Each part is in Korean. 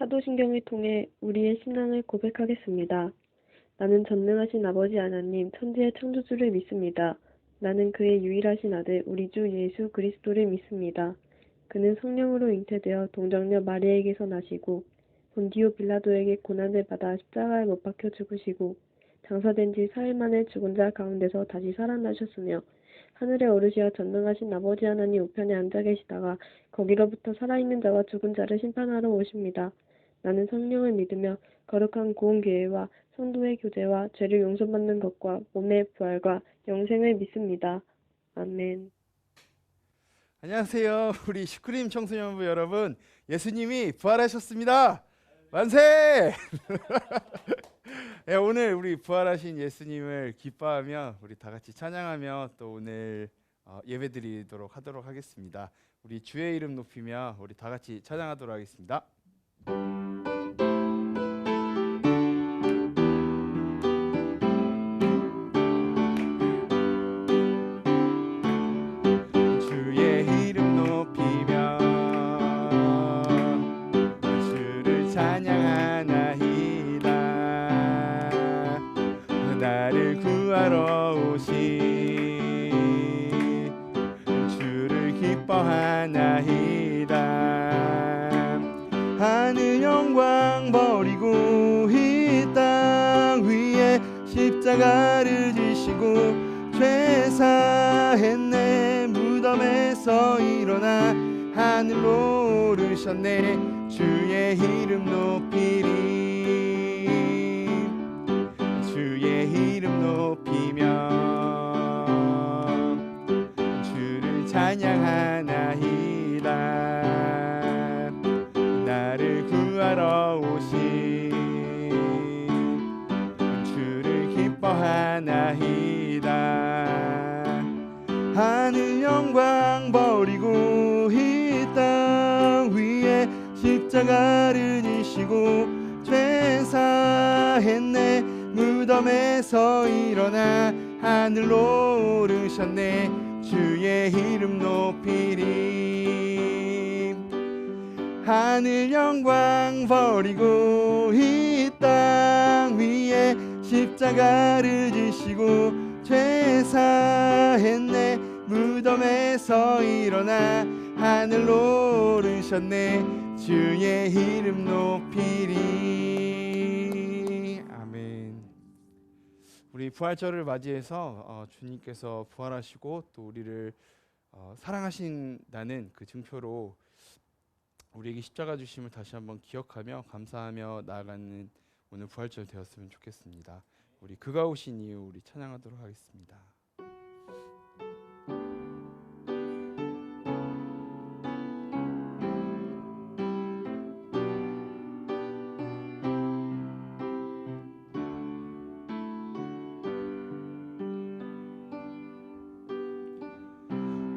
사도신경을 통해 우리의 신앙을 고백하겠습니다. 나는 전능하신 아버지 하나님, 천지의 창조주를 믿습니다. 나는 그의 유일하신 아들, 우리 주 예수 그리스도를 믿습니다. 그는 성령으로 잉태되어 동정녀 마리아에게서 나시고 본디오 빌라도에게 고난을 받아 십자가에 못 박혀 죽으시고 장사된 지 사흘 만에 죽은 자 가운데서 다시 살아나셨으며 하늘에 오르시어 전능하신 아버지 하나님 우편에 앉아 계시다가 거기로부터 살아있는 자와 죽은 자를 심판하러 오십니다. 나는 성령을 믿으며 거룩한 구원교회와 성도의 교제와 죄를 용서받는 것과 몸의 부활과 영생을 믿습니다. 아멘. 안녕하세요. 우리 슈크림 청소년부 여러분, 예수님이 부활하셨습니다. 만세! 네, 오늘 우리 부활하신 예수님을 기뻐하며 우리 다 같이 찬양하며 또 오늘 예배드리도록 하도록 하겠습니다. 우리 주의 이름 높이며 우리 다 같이 찬양하도록 하겠습니다. 하늘 영광 버리고 이 땅 위에 십자가를 지시고 죄사했네. 무덤에서 일어나 하늘로 오르셨네. 주의 이름 높이리. 주의 이름 높이며 주를 찬양하나이다. 나를 구하러 오신 주를 기뻐하나이다. 하늘 영광 버리고 이 땅 위에 십자가를 지시고 죄사했네. 무덤에서 일어나 하늘로 오르셨네. 주의 이름 높이리. 하늘 영광 버리고 이 땅 위에 십자가를 지시고 죄사했네. 무덤에서 일어나 하늘로 오르셨네. 주의 이름 높이리. 아멘. 우리 부활절을 맞이해서 주님께서 부활하시고 또 우리를 사랑하신다는 그 증표로 우리에게 십자가 주심을 다시 한번 기억하며 감사하며 나아가는 오늘 부활절 되었으면 좋겠습니다. 우리 그가 오신 이유 우리 찬양하도록 하겠습니다.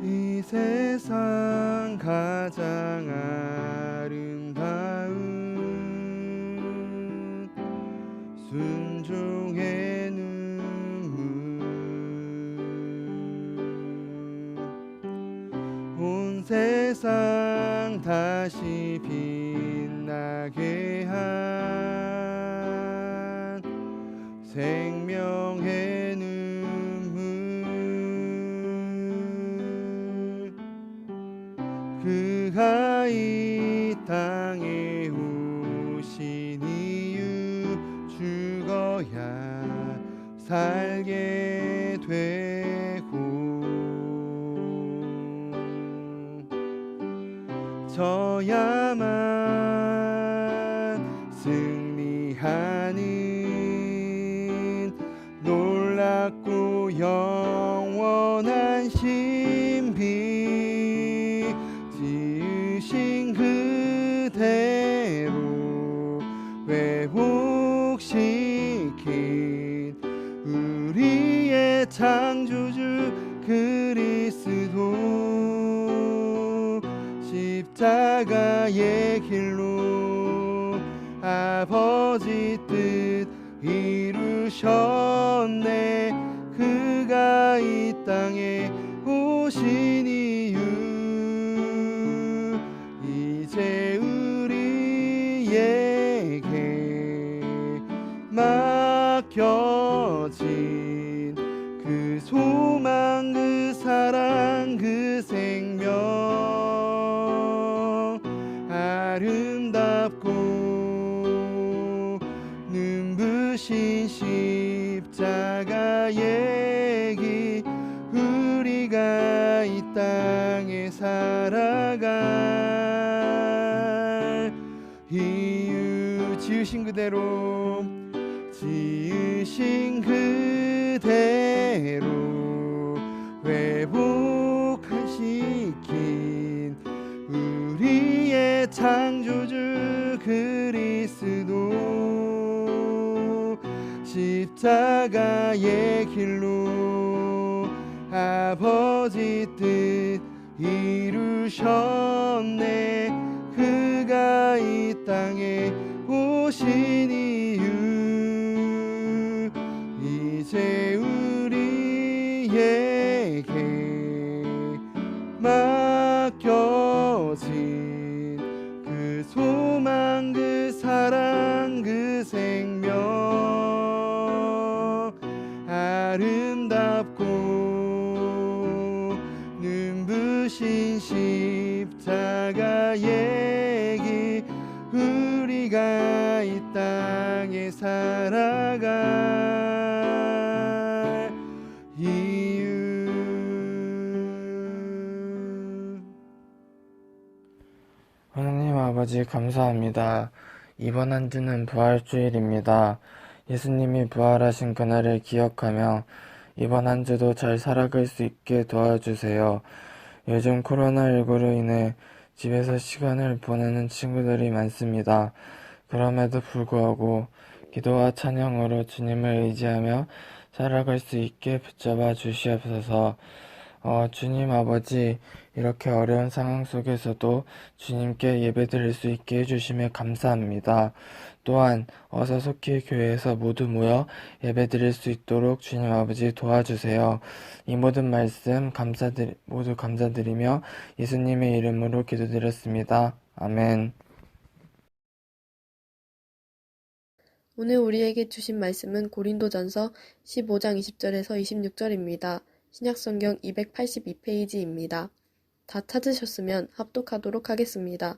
이 세상 가장 아름다운 순종의 눈물, 온 세상 다시 빛나게 한 생명의 눈물, 그가 이 땅에 오신 이유 죽어야 살게 되고 져야만 승리하는 놀랍고 영원한 신비, 지으신 그대로 회복시킨 우리의 창조주 그리스도, 십자가의 길로 아버지 뜻 이루셨네. 그가 이 땅에 오신 이유, 이제 우리 맡겨진 그 소망, 그 사랑, 그 생명, 아름답고 눈부신 십자가의 길, 우리가 이 땅에 살아갈 이유, 지으신 그대로, 지으신 그대로 회복시킨 우리의 창조주 그리스도, 십자가의 길로 아버지 뜻 이루셨네. 그가 이 땅에 오신 이유, 이제 우리에게 맡겨진 그 소망, 그 사랑, 그 생명, 아름답고 눈부신 십자가의 길, 우리가 이 땅에 살아갈 이유. 하나님 아버지 감사합니다. 이번 한 주는 부활주일입니다. 예수님이 부활하신 그날을 기억하며 이번 한 주도 잘 살아갈 수 있게 도와주세요. 요즘 코로나19로 인해 집에서 시간을 보내는 친구들이 많습니다. 그럼에도 불구하고 기도와 찬양으로 주님을 의지하며 살아갈 수 있게 붙잡아 주시옵소서. 주님 아버지, 이렇게 어려운 상황 속에서도 주님께 예배드릴 수 있게 해주심에 감사합니다. 또한 어서 속히 교회에서 모두 모여 예배드릴 수 있도록 주님 아버지 도와주세요. 이 모든 말씀 모두 감사드리며 예수님의 이름으로 기도드렸습니다. 아멘. 오늘 우리에게 주신 말씀은 고린도전서 15장 20절에서 26절입니다. 신약성경 282페이지입니다. 다 찾으셨으면 합독하도록 하겠습니다.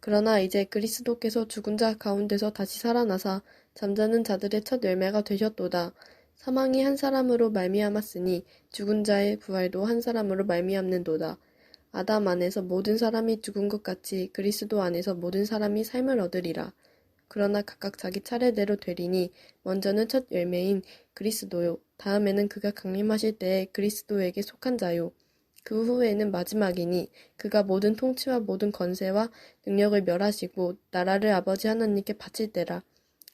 그러나 이제 그리스도께서 죽은 자 가운데서 다시 살아나사 잠자는 자들의 첫 열매가 되셨도다. 사망이 한 사람으로 말미암았으니 죽은 자의 부활도 한 사람으로 말미암는도다. 아담 안에서 모든 사람이 죽은 것 같이 그리스도 안에서 모든 사람이 삶을 얻으리라. 그러나 각각 자기 차례대로 되리니 먼저는 첫 열매인 그리스도요, 다음에는 그가 강림하실 때에 그리스도에게 속한 자요, 그 후에는 마지막이니 그가 모든 통치와 모든 권세와 능력을 멸하시고 나라를 아버지 하나님께 바칠 때라.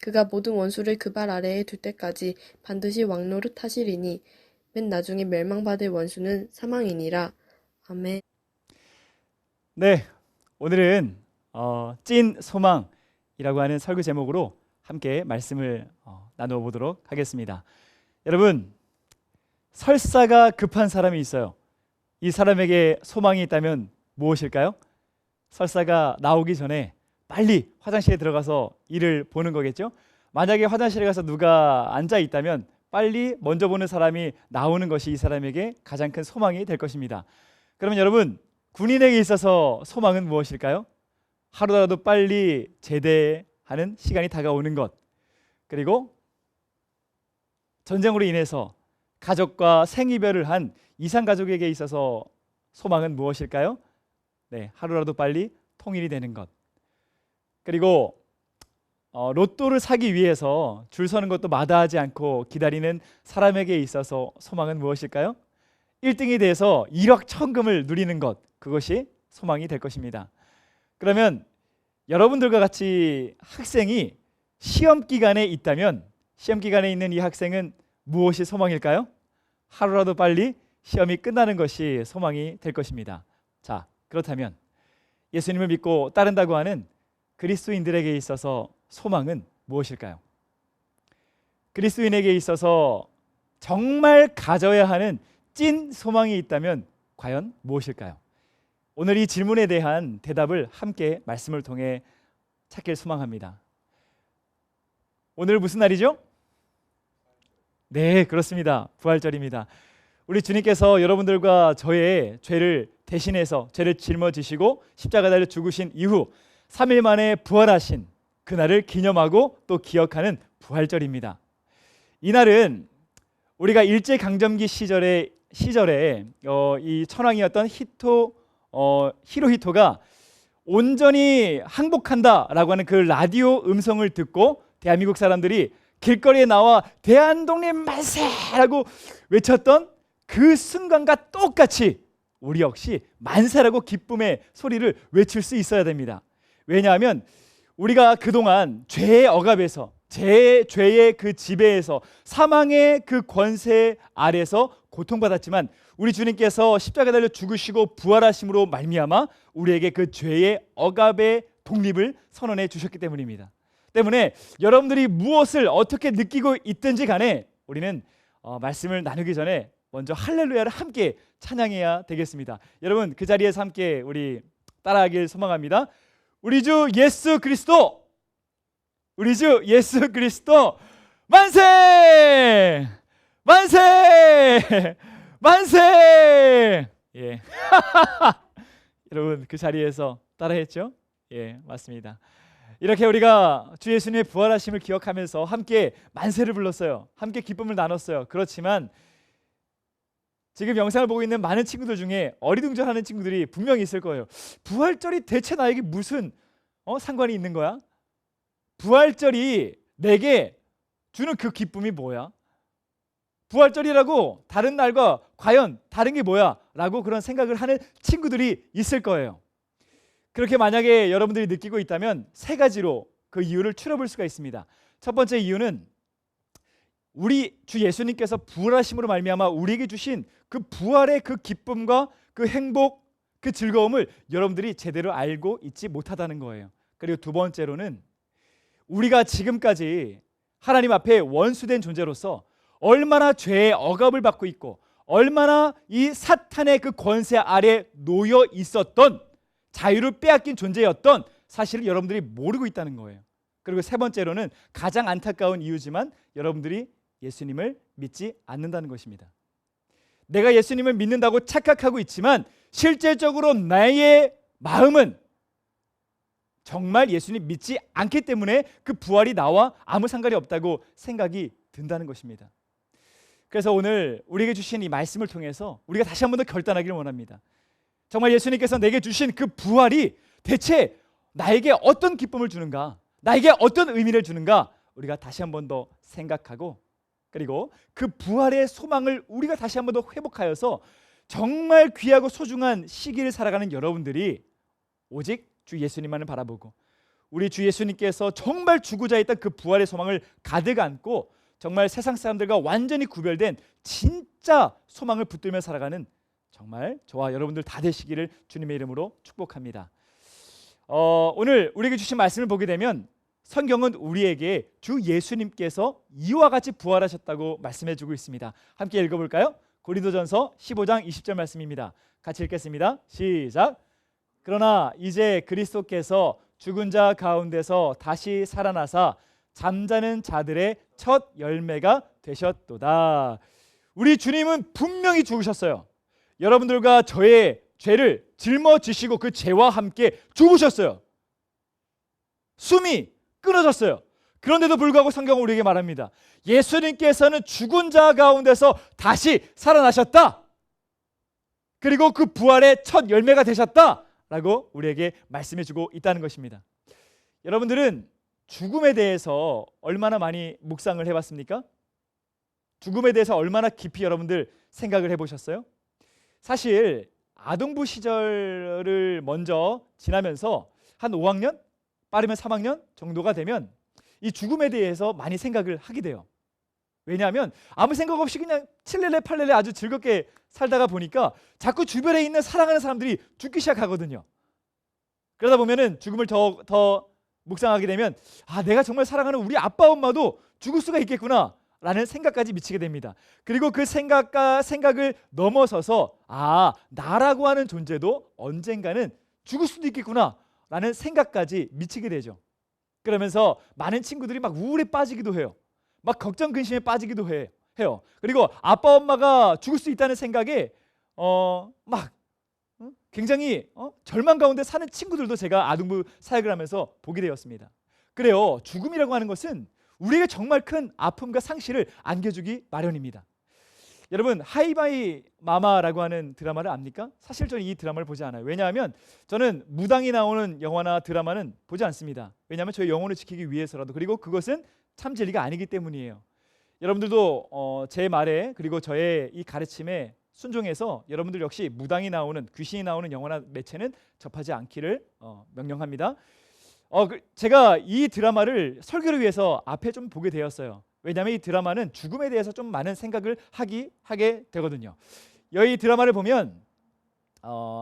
그가 모든 원수를 그 발 아래에 둘 때까지 반드시 왕노릇 하시리니 맨 나중에 멸망받을 원수는 사망이니라. 아멘. 네, 오늘은 찐 소망이라고 하는 설교 제목으로 함께 말씀을 나누어 보도록 하겠습니다. 여러분, 설사가 급한 사람이 있어요. 이 사람에게 소망이 있다면 무엇일까요? 설사가 나오기 전에 빨리 화장실에 들어가서 일을 보는 거겠죠? 만약에 화장실에 가서 누가 앉아 있다면 빨리 먼저 보는 사람이 나오는 것이 이 사람에게 가장 큰 소망이 될 것입니다. 그러면 여러분, 군인에게 있어서 소망은 무엇일까요? 하루라도 빨리 제대하는 시간이 다가오는 것, 그리고 전쟁으로 인해서 가족과 생이별을 한 이산가족에게 있어서 소망은 무엇일까요? 네, 하루라도 빨리 통일이 되는 것. 그리고 로또를 사기 위해서 줄 서는 것도 마다하지 않고 기다리는 사람에게 있어서 소망은 무엇일까요? 1등이 돼서 1억 천금을 누리는 것, 그것이 소망이 될 것입니다. 그러면 여러분들과 같이 학생이 시험 기간에 있다면 시험 기간에 있는 이 학생은 무엇이 소망일까요? 하루라도 빨리 시험이 끝나는 것이 소망이 될 것입니다. 자, 그렇다면 예수님을 믿고 따른다고 하는 그리스도인들에게 있어서 소망은 무엇일까요? 그리스도인에게 있어서 정말 가져야 하는 찐 소망이 있다면 과연 무엇일까요? 오늘 이 질문에 대한 대답을 함께 말씀을 통해 찾길 소망합니다. 오늘 무슨 날이죠? 네, 그렇습니다. 부활절입니다. 우리 주님께서 여러분들과 저의 죄를 대신해서 죄를 짊어지시고 십자가 달려 죽으신 이후 3일 만에 부활하신 그날을 기념하고 또 기억하는 부활절입니다. 이날은 우리가 일제강점기 시절에 이 천황이었던 히로히토가 온전히 항복한다라고 하는 그 라디오 음성을 듣고 대한민국 사람들이 길거리에 나와 대한독립 만세라고 외쳤던 그 순간과 똑같이 우리 역시 만세라고 기쁨의 소리를 외칠 수 있어야 됩니다. 왜냐하면 우리가 그동안 죄의 억압에서 죄의 그 지배에서 사망의 그 권세 아래서 고통받았지만 우리 주님께서 십자가에 달려 죽으시고 부활하심으로 말미암아 우리에게 그 죄의 억압의 독립을 선언해 주셨기 때문입니다. 때문에 여러분들이 무엇을 어떻게 느끼고 있든지 간에 우리는 말씀을 나누기 전에 먼저 할렐루야를 함께 찬양해야 되겠습니다. 여러분 그 자리에서 함께 우리 따라하길 소망합니다. 우리 주 예수 그리스도, 우리 주 예수 그리스도 만세! 만세! 만세! 예. 여러분 그 자리에서 따라했죠? 예, 맞습니다. 이렇게 우리가 주 예수님의 부활하심을 기억하면서 함께 만세를 불렀어요. 함께 기쁨을 나눴어요. 그렇지만 지금 영상을 보고 있는 많은 친구들 중에 어리둥절하는 친구들이 분명히 있을 거예요. 부활절이 대체 나에게 무슨 상관이 있는 거야? 부활절이 내게 주는 그 기쁨이 뭐야? 부활절이라고 다른 날과 과연 다른 게 뭐야? 라고 그런 생각을 하는 친구들이 있을 거예요. 그렇게 만약에 여러분들이 느끼고 있다면 세 가지로 그 이유를 추려볼 수가 있습니다. 첫 번째 이유는 우리 주 예수님께서 부활하심으로 말미암아 우리에게 주신 그 부활의 그 기쁨과 그 행복, 그 즐거움을 여러분들이 제대로 알고 있지 못하다는 거예요. 그리고 두 번째로는 우리가 지금까지 하나님 앞에 원수된 존재로서 얼마나 죄의 억압을 받고 있고 얼마나 이 사탄의 그 권세 아래 놓여 있었던 자유를 빼앗긴 존재였던 사실을 여러분들이 모르고 있다는 거예요. 그리고 세 번째로는 가장 안타까운 이유지만 여러분들이 예수님을 믿지 않는다는 것입니다. 내가 예수님을 믿는다고 착각하고 있지만 실질적으로 나의 마음은 정말 예수님 믿지 않기 때문에 그 부활이 나와 아무 상관이 없다고 생각이 든다는 것입니다. 그래서 오늘 우리에게 주신 이 말씀을 통해서 우리가 다시 한 번 더 결단하기를 원합니다. 정말 예수님께서 내게 주신 그 부활이 대체 나에게 어떤 기쁨을 주는가, 나에게 어떤 의미를 주는가 우리가 다시 한 번 더 생각하고 그리고 그 부활의 소망을 우리가 다시 한 번 더 회복하여서 정말 귀하고 소중한 시기를 살아가는 여러분들이 오직 주 예수님만을 바라보고 우리 주 예수님께서 정말 주고자 했던 그 부활의 소망을 가득 안고 정말 세상 사람들과 완전히 구별된 진짜 소망을 붙들며 살아가는 정말 저와 여러분들 다 되시기를 주님의 이름으로 축복합니다. 오늘 우리에게 주신 말씀을 보게 되면 성경은 우리에게 주 예수님께서 이와 같이 부활하셨다고 말씀해주고 있습니다. 함께 읽어볼까요? 고린도전서 15장 20절 말씀입니다. 같이 읽겠습니다. 시작. 그러나 이제 그리스도께서 죽은 자 가운데서 다시 살아나사 잠자는 자들의 첫 열매가 되셨도다. 우리 주님은 분명히 죽으셨어요. 여러분들과 저의 죄를 짊어지시고 그 죄와 함께 죽으셨어요. 숨이 끊어졌어요. 그런데도 불구하고 성경은 우리에게 말합니다. 예수님께서는 죽은 자 가운데서 다시 살아나셨다. 그리고 그 부활의 첫 열매가 되셨다 라고 우리에게 말씀해주고 있다는 것입니다. 여러분들은 죽음에 대해서 얼마나 많이 묵상을 해봤습니까? 죽음에 대해서 얼마나 깊이 여러분들 생각을 해보셨어요? 사실 아동부 시절을 먼저 지나면서 한 5학년? 빠르면 3학년 정도가 되면 이 죽음에 대해서 많이 생각을 하게 돼요. 왜냐하면 아무 생각 없이 그냥 칠레레 팔레레 아주 즐겁게 살다가 보니까 자꾸 주변에 있는 사랑하는 사람들이 죽기 시작하거든요. 그러다 보면은 죽음을 더 묵상하게 되면 내가 정말 사랑하는 우리 아빠 엄마도 죽을 수가 있겠구나 라는 생각까지 미치게 됩니다. 그리고 그 생각을 넘어서서 나라고 하는 존재도 언젠가는 죽을 수도 있겠구나 라는 생각까지 미치게 되죠. 그러면서 많은 친구들이 막 우울에 빠지기도 해요. 막 걱정 근심에 빠지기도 해요. 그리고 아빠 엄마가 죽을 수 있다는 생각에 막 굉장히 절망 가운데 사는 친구들도 제가 아동부 사역을 하면서 보게 되었습니다. 그래요. 죽음이라고 하는 것은 우리에게 정말 큰 아픔과 상실을 안겨주기 마련입니다. 여러분, 하이바이 마마라고 하는 드라마를 압니까? 사실 저는 이 드라마를 보지 않아요. 왜냐하면 저는 무당이 나오는 영화나 드라마는 보지 않습니다. 왜냐하면 저의 영혼을 지키기 위해서라도, 그리고 그것은 참 진리가 아니기 때문이에요. 여러분들도 제 말에, 그리고 저의 이 가르침에 순종해서 여러분들 역시 무당이 나오는, 귀신이 나오는 영화나 매체는 접하지 않기를 명령합니다. 제가 이 드라마를 설교를 위해서 앞에 좀 보게 되었어요. 왜냐하면 이 드라마는 죽음에 대해서 좀 많은 생각을 하게 되거든요. 이 드라마를 보면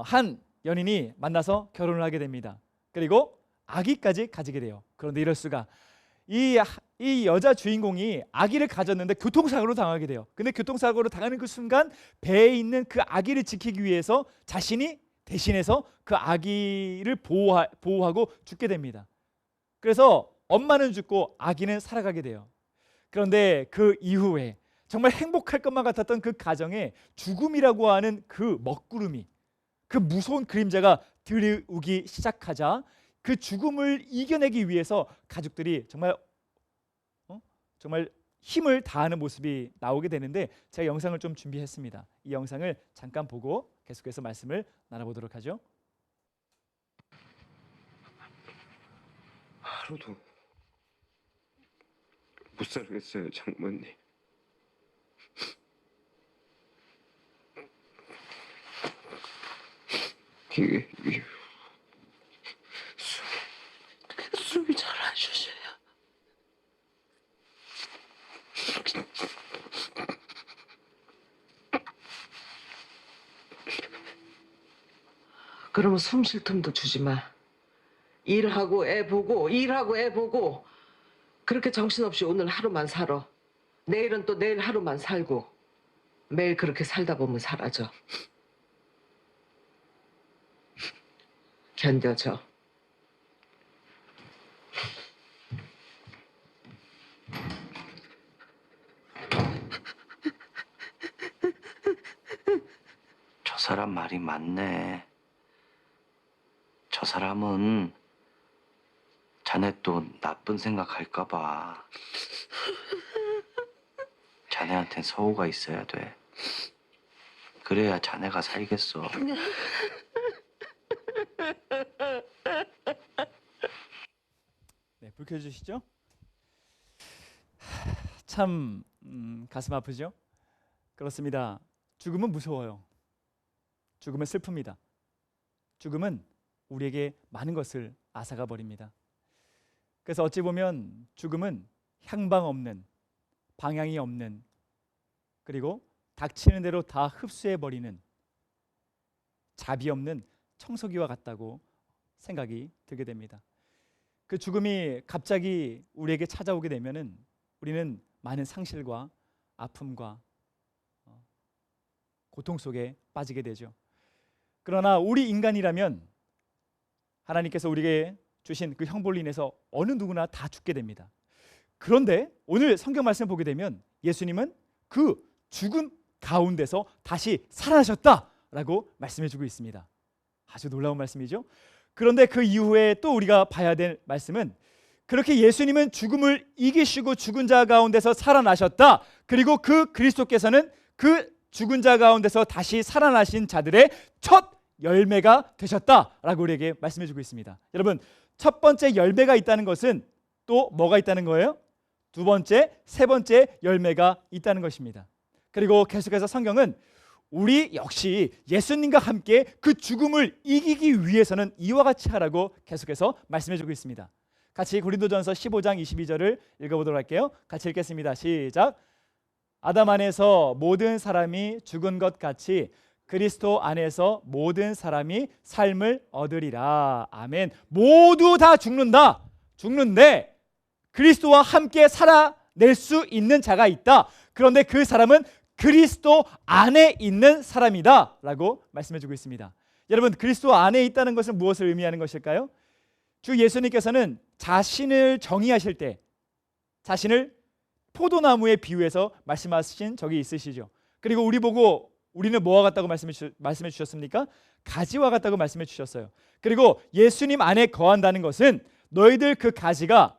한 연인이 만나서 결혼을 하게 됩니다. 그리고 아기까지 가지게 돼요. 그런데 이럴 수가, 이 여자 주인공이 아기를 가졌는데 교통사고로 당하게 돼요. 근데 교통사고로 당하는 그 순간 배에 있는 그 아기를 지키기 위해서 자신이 대신해서 그 아기를 보호하고 죽게 됩니다. 그래서 엄마는 죽고 아기는 살아가게 돼요. 그런데 그 이후에 정말 행복할 것만 같았던 그 가정에 죽음이라고 하는 그 먹구름이, 그 무서운 그림자가 들이우기 시작하자 그 죽음을 이겨내기 위해서 가족들이 정말 힘을 다하는 모습이 나오게 되는데, 제가 영상을 좀 준비했습니다. 이 영상을 잠깐 보고 계속해서 말씀을 나눠보도록 하죠. 하루도 못 살겠어요, 장모님. 이게 숨이 잘 안 쉬어요. 그러면 숨 쉴 틈도 주지 마. 일하고 애 보고 그렇게 정신없이 오늘 하루만 살아. 내일은 또 내일 하루만 살고 매일 그렇게 살다 보면 사라져. 견뎌져. 저 사람 말이 맞네. 저 사람은 자네 또 나쁜 생각할까 봐. 자네한텐 서우가 있어야 돼. 그래야 자네가 살겠어. 네, 불 켜주시죠. 참 가슴 아프죠? 그렇습니다. 죽음은 무서워요. 죽음은 슬픕니다. 죽음은 우리에게 많은 것을 앗아가 버립니다. 그래서 어찌 보면 죽음은 향방 없는, 방향이 없는, 그리고 닥치는 대로 다 흡수해 버리는 자비 없는 청소기와 같다고 생각이 들게 됩니다. 그 죽음이 갑자기 우리에게 찾아오게 되면은 우리는 많은 상실과 아픔과 고통 속에 빠지게 되죠. 그러나 우리 인간이라면 하나님께서 우리에게 주신 그 형벌로 인해서 어느 누구나 다 죽게 됩니다. 그런데 오늘 성경 말씀을 보게 되면 예수님은 그 죽음 가운데서 다시 살아나셨다라고 말씀해주고 있습니다. 아주 놀라운 말씀이죠. 그런데 그 이후에 또 우리가 봐야 될 말씀은, 그렇게 예수님은 죽음을 이기시고 죽은 자 가운데서 살아나셨다. 그리고 그 그리스도께서는 그 죽은 자 가운데서 다시 살아나신 자들의 첫 열매가 되셨다라고 우리에게 말씀해주고 있습니다. 여러분, 첫 번째 열매가 있다는 것은 또 뭐가 있다는 거예요? 두 번째, 세 번째 열매가 있다는 것입니다. 그리고 계속해서 성경은 우리 역시 예수님과 함께 그 죽음을 이기기 위해서는 이와 같이 하라고 계속해서 말씀해주고 있습니다. 같이 고린도전서 15장 22절을 읽어보도록 할게요. 같이 읽겠습니다. 시작. 아담 안에서 모든 사람이 죽은 것 같이 그리스도 안에서 모든 사람이 삶을 얻으리라. 아멘. 모두 다 죽는데 그리스도와 함께 살아낼 수 있는 자가 있다. 그런데 그 사람은 그리스도 안에 있는 사람이다 라고 말씀해주고 있습니다. 여러분, 그리스도 안에 있다는 것은 무엇을 의미하는 것일까요? 주 예수님께서는 자신을 정의하실 때 자신을 포도나무에 비유해서 말씀하신 적이 있으시죠. 그리고 우리 보고 우리는 뭐와 같다고 말씀해 주셨습니까? 가지와 같다고 말씀해 주셨어요. 그리고 예수님 안에 거한다는 것은 너희들 그 가지가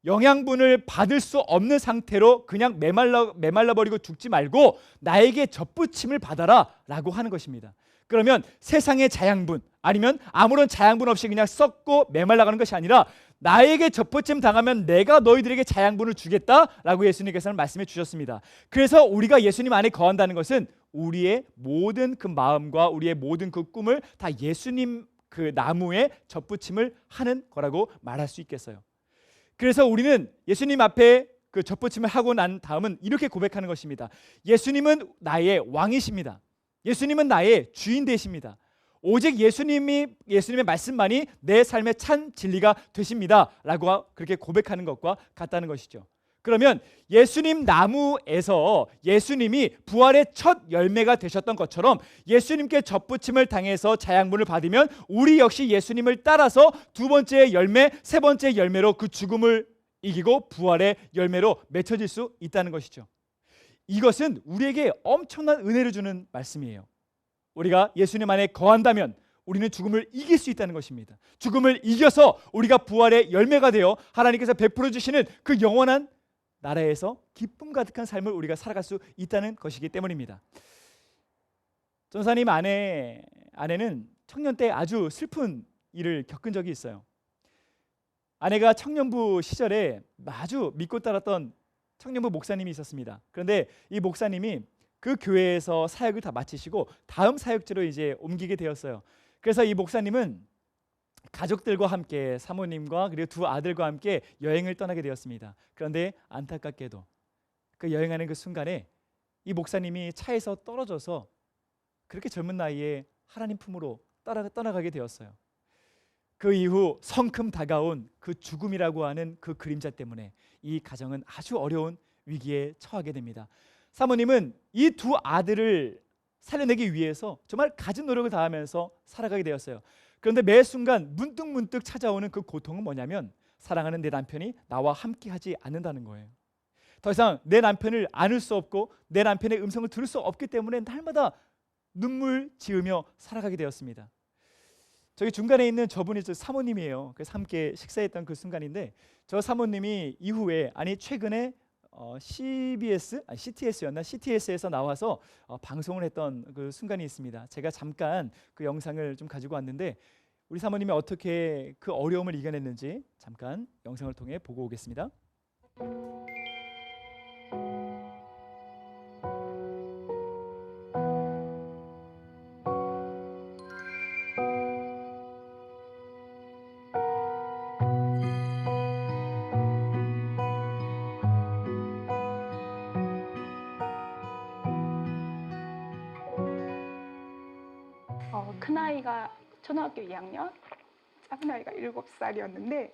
영양분을 받을 수 없는 상태로 그냥 메말라 버리고 죽지 말고 나에게 젖붙임을 받아라 라고 하는 것입니다. 그러면 세상의 자양분 아니면 아무런 자양분 없이 그냥 썩고 메말라가는 것이 아니라 나에게 젖붙임 당하면 내가 너희들에게 자양분을 주겠다라고 예수님께서는 말씀해 주셨습니다. 그래서 우리가 예수님 안에 거한다는 것은 우리의 모든 그 마음과 우리의 모든 그 꿈을 다 예수님 그 나무에 젖붙임을 하는 거라고 말할 수 있겠어요. 그래서 우리는 예수님 앞에 그 젖붙임을 하고 난 다음은 이렇게 고백하는 것입니다. 예수님은 나의 왕이십니다. 예수님은 나의 주인 되십니다. 오직 예수님의 말씀만이 내 삶의 참 진리가 되십니다 라고 그렇게 고백하는 것과 같다는 것이죠. 그러면 예수님 나무에서 예수님이 부활의 첫 열매가 되셨던 것처럼 예수님께 젖붙임을 당해서 자양분을 받으면 우리 역시 예수님을 따라서 두 번째 열매, 세 번째 열매로 그 죽음을 이기고 부활의 열매로 맺혀질 수 있다는 것이죠. 이것은 우리에게 엄청난 은혜를 주는 말씀이에요. 우리가 예수님 안에 거한다면 우리는 죽음을 이길 수 있다는 것입니다. 죽음을 이겨서 우리가 부활의 열매가 되어 하나님께서 베풀어 주시는 그 영원한 나라에서 기쁨 가득한 삶을 우리가 살아갈 수 있다는 것이기 때문입니다. 전사님 아내는 청년 때 아주 슬픈 일을 겪은 적이 있어요. 아내가 청년부 시절에 아주 믿고 따랐던 청년부 목사님이 있었습니다. 그런데 이 목사님이 그 교회에서 사역을 다 마치시고 다음 사역지로 이제 옮기게 되었어요. 그래서 이 목사님은 가족들과 함께 사모님과 그리고 두 아들과 함께 여행을 떠나게 되었습니다. 그런데 안타깝게도 그 여행하는 그 순간에 이 목사님이 차에서 떨어져서 그렇게 젊은 나이에 하나님 품으로 떠나가게 되었어요. 그 이후 성큼 다가온 그 죽음이라고 하는 그 그림자 때문에 이 가정은 아주 어려운 위기에 처하게 됩니다. 사모님은 이 두 아들을 살려내기 위해서 정말 갖은 노력을 다하면서 살아가게 되었어요. 그런데 매 순간 문득 찾아오는 그 고통은 뭐냐면 사랑하는 내 남편이 나와 함께하지 않는다는 거예요. 더 이상 내 남편을 안을 수 없고 내 남편의 음성을 들을 수 없기 때문에 날마다 눈물 지으며 살아가게 되었습니다. 저기 중간에 있는 저분이 저 사모님이에요. 그래서 함께 식사했던 그 순간인데 저 사모님이 이후에 최근에 CTS였나? CTS에서 나와서 방송을 했던 그 순간이 있습니다. 제가 잠깐 그 영상을 좀 가지고 왔는데 우리 사모님이 어떻게 그 어려움을 이겨냈는지 잠깐 영상을 통해 보고 오겠습니다. 큰아이가 초등학교 2학년, 작은아이가 7살이었는데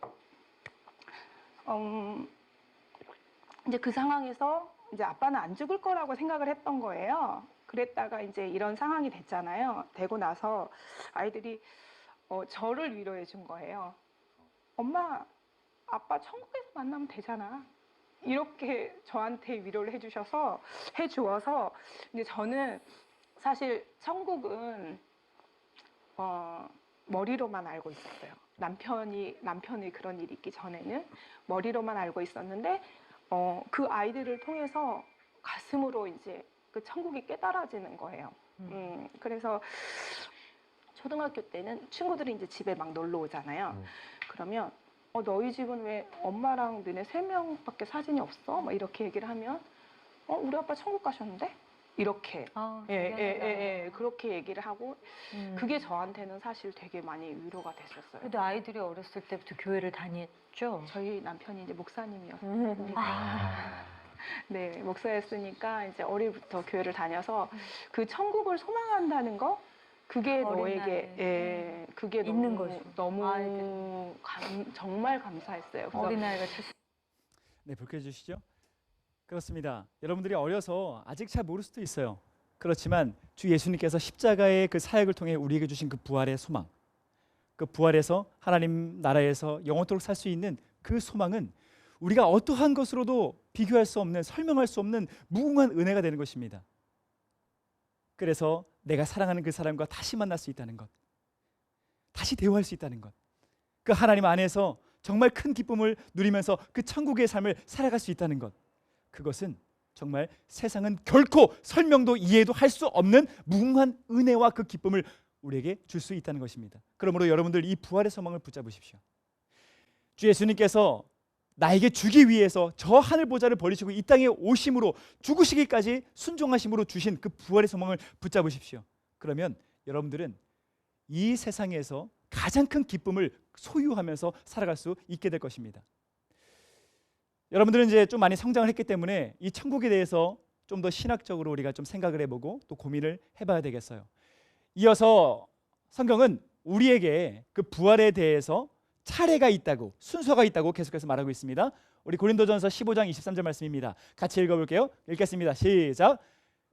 이제 그 상황에서 이제 아빠는 안 죽을 거라고 생각을 했던 거예요. 그랬다가 이제 이런 상황이 됐잖아요. 되고 나서 아이들이 저를 위로해 준 거예요. 엄마, 아빠 천국에서 만나면 되잖아. 이렇게 저한테 위로를 해주어서 이제 저는 사실 천국은 머리로만 알고 있었어요. 남편이 그런 일이 있기 전에는 머리로만 알고 있었는데 그 아이들을 통해서 가슴으로 이제 그 천국이 깨달아지는 거예요. 그래서 초등학교 때는 친구들이 이제 집에 막 놀러 오잖아요. 그러면 너희 집은 왜 엄마랑 너네 3명밖에 사진이 없어? 막 이렇게 얘기를 하면 우리 아빠 천국 가셨는데? 이렇게 그렇게 얘기를 하고 그게 저한테는 사실 되게 많이 위로가 됐었어요. 그래도 아이들이 어렸을 때부터 교회를 다녔죠? 저희 남편이 이제 목사님이었으니까 네, 목사였으니까 이제 어릴부터 교회를 다녀서 그 천국을 소망한다는 거 그게 너에게 그게 있는 너무 거죠. 너무 정말 감사했어요. 어린아이가 네, 불쾌해 주시죠? 그렇습니다. 여러분들이 어려서 아직 잘 모를 수도 있어요. 그렇지만 주 예수님께서 십자가의 그 사역을 통해 우리에게 주신 그 부활의 소망, 그 부활해서 하나님 나라에서 영원토록 살 수 있는 그 소망은 우리가 어떠한 것으로도 비교할 수 없는, 설명할 수 없는 무궁한 은혜가 되는 것입니다. 그래서 내가 사랑하는 그 사람과 다시 만날 수 있다는 것, 다시 대화할 수 있다는 것, 그 하나님 안에서 정말 큰 기쁨을 누리면서 그 천국의 삶을 살아갈 수 있다는 것, 그것은 정말 세상은 결코 설명도 이해도 할 수 없는 무궁한 은혜와 그 기쁨을 우리에게 줄 수 있다는 것입니다. 그러므로 여러분들 이 부활의 소망을 붙잡으십시오. 주 예수님께서 나에게 주기 위해서 저 하늘 보좌를 버리시고 이 땅에 오심으로 죽으시기까지 순종하심으로 주신 그 부활의 소망을 붙잡으십시오. 그러면 여러분들은 이 세상에서 가장 큰 기쁨을 소유하면서 살아갈 수 있게 될 것입니다. 여러분들은 이제 좀 많이 성장을 했기 때문에 이 천국에 대해서 좀 더 신학적으로 우리가 좀 생각을 해보고 또 고민을 해봐야 되겠어요. 이어서 성경은 우리에게 그 부활에 대해서 차례가 있다고, 순서가 있다고 계속해서 말하고 있습니다. 우리 고린도전서 15장 23절 말씀입니다. 같이 읽어볼게요. 읽겠습니다. 시작.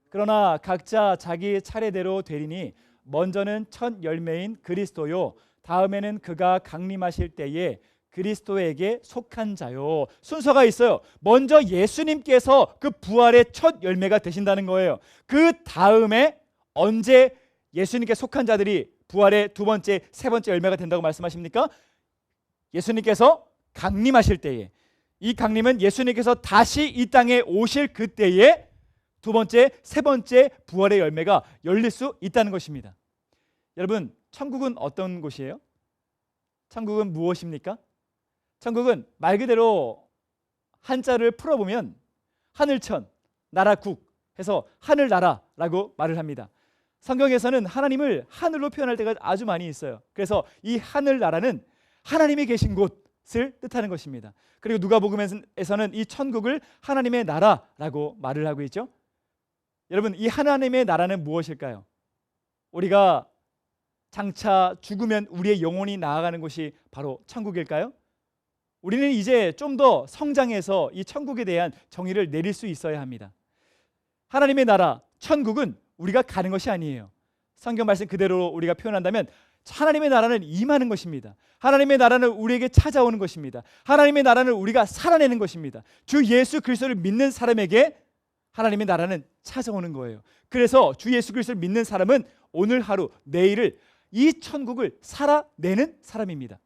그러나 각자 자기 차례대로 되리니 먼저는 첫 열매인 그리스도요, 다음에는 그가 강림하실 때에 그리스도에게 속한 자요. 순서가 있어요. 먼저 예수님께서 그 부활의 첫 열매가 되신다는 거예요. 그 다음에 언제 예수님께 속한 자들이 부활의 두 번째, 세 번째 열매가 된다고 말씀하십니까? 예수님께서 강림하실 때에, 이 강림은 예수님께서 다시 이 땅에 오실 그때에 두 번째, 세 번째 부활의 열매가 열릴 수 있다는 것입니다. 여러분, 천국은 어떤 곳이에요? 천국은 무엇입니까? 천국은 말 그대로 한자를 풀어보면 하늘천, 나라국 해서 하늘나라라고 말을 합니다. 성경에서는 하나님을 하늘로 표현할 때가 아주 많이 있어요. 그래서 이 하늘나라는 하나님이 계신 곳을 뜻하는 것입니다. 그리고 누가복음에서는 이 천국을 하나님의 나라라고 말을 하고 있죠. 여러분, 이 하나님의 나라는 무엇일까요? 우리가 장차 죽으면 우리의 영혼이 나아가는 곳이 바로 천국일까요? 우리는 이제 좀 더 성장해서 이 천국에 대한 정의를 내릴 수 있어야 합니다. 하나님의 나라, 천국은 우리가 가는 것이 아니에요. 성경 말씀 그대로 우리가 표현한다면 하나님의 나라는 임하는 것입니다. 하나님의 나라는 우리에게 찾아오는 것입니다. 하나님의 나라는 우리가 살아내는 것입니다. 주 예수 그리스도를 믿는 사람에게 하나님의 나라는 찾아오는 거예요. 그래서 주 예수 그리스도를 믿는 사람은 오늘 하루, 내일을, 이 천국을 살아내는 사람입니다.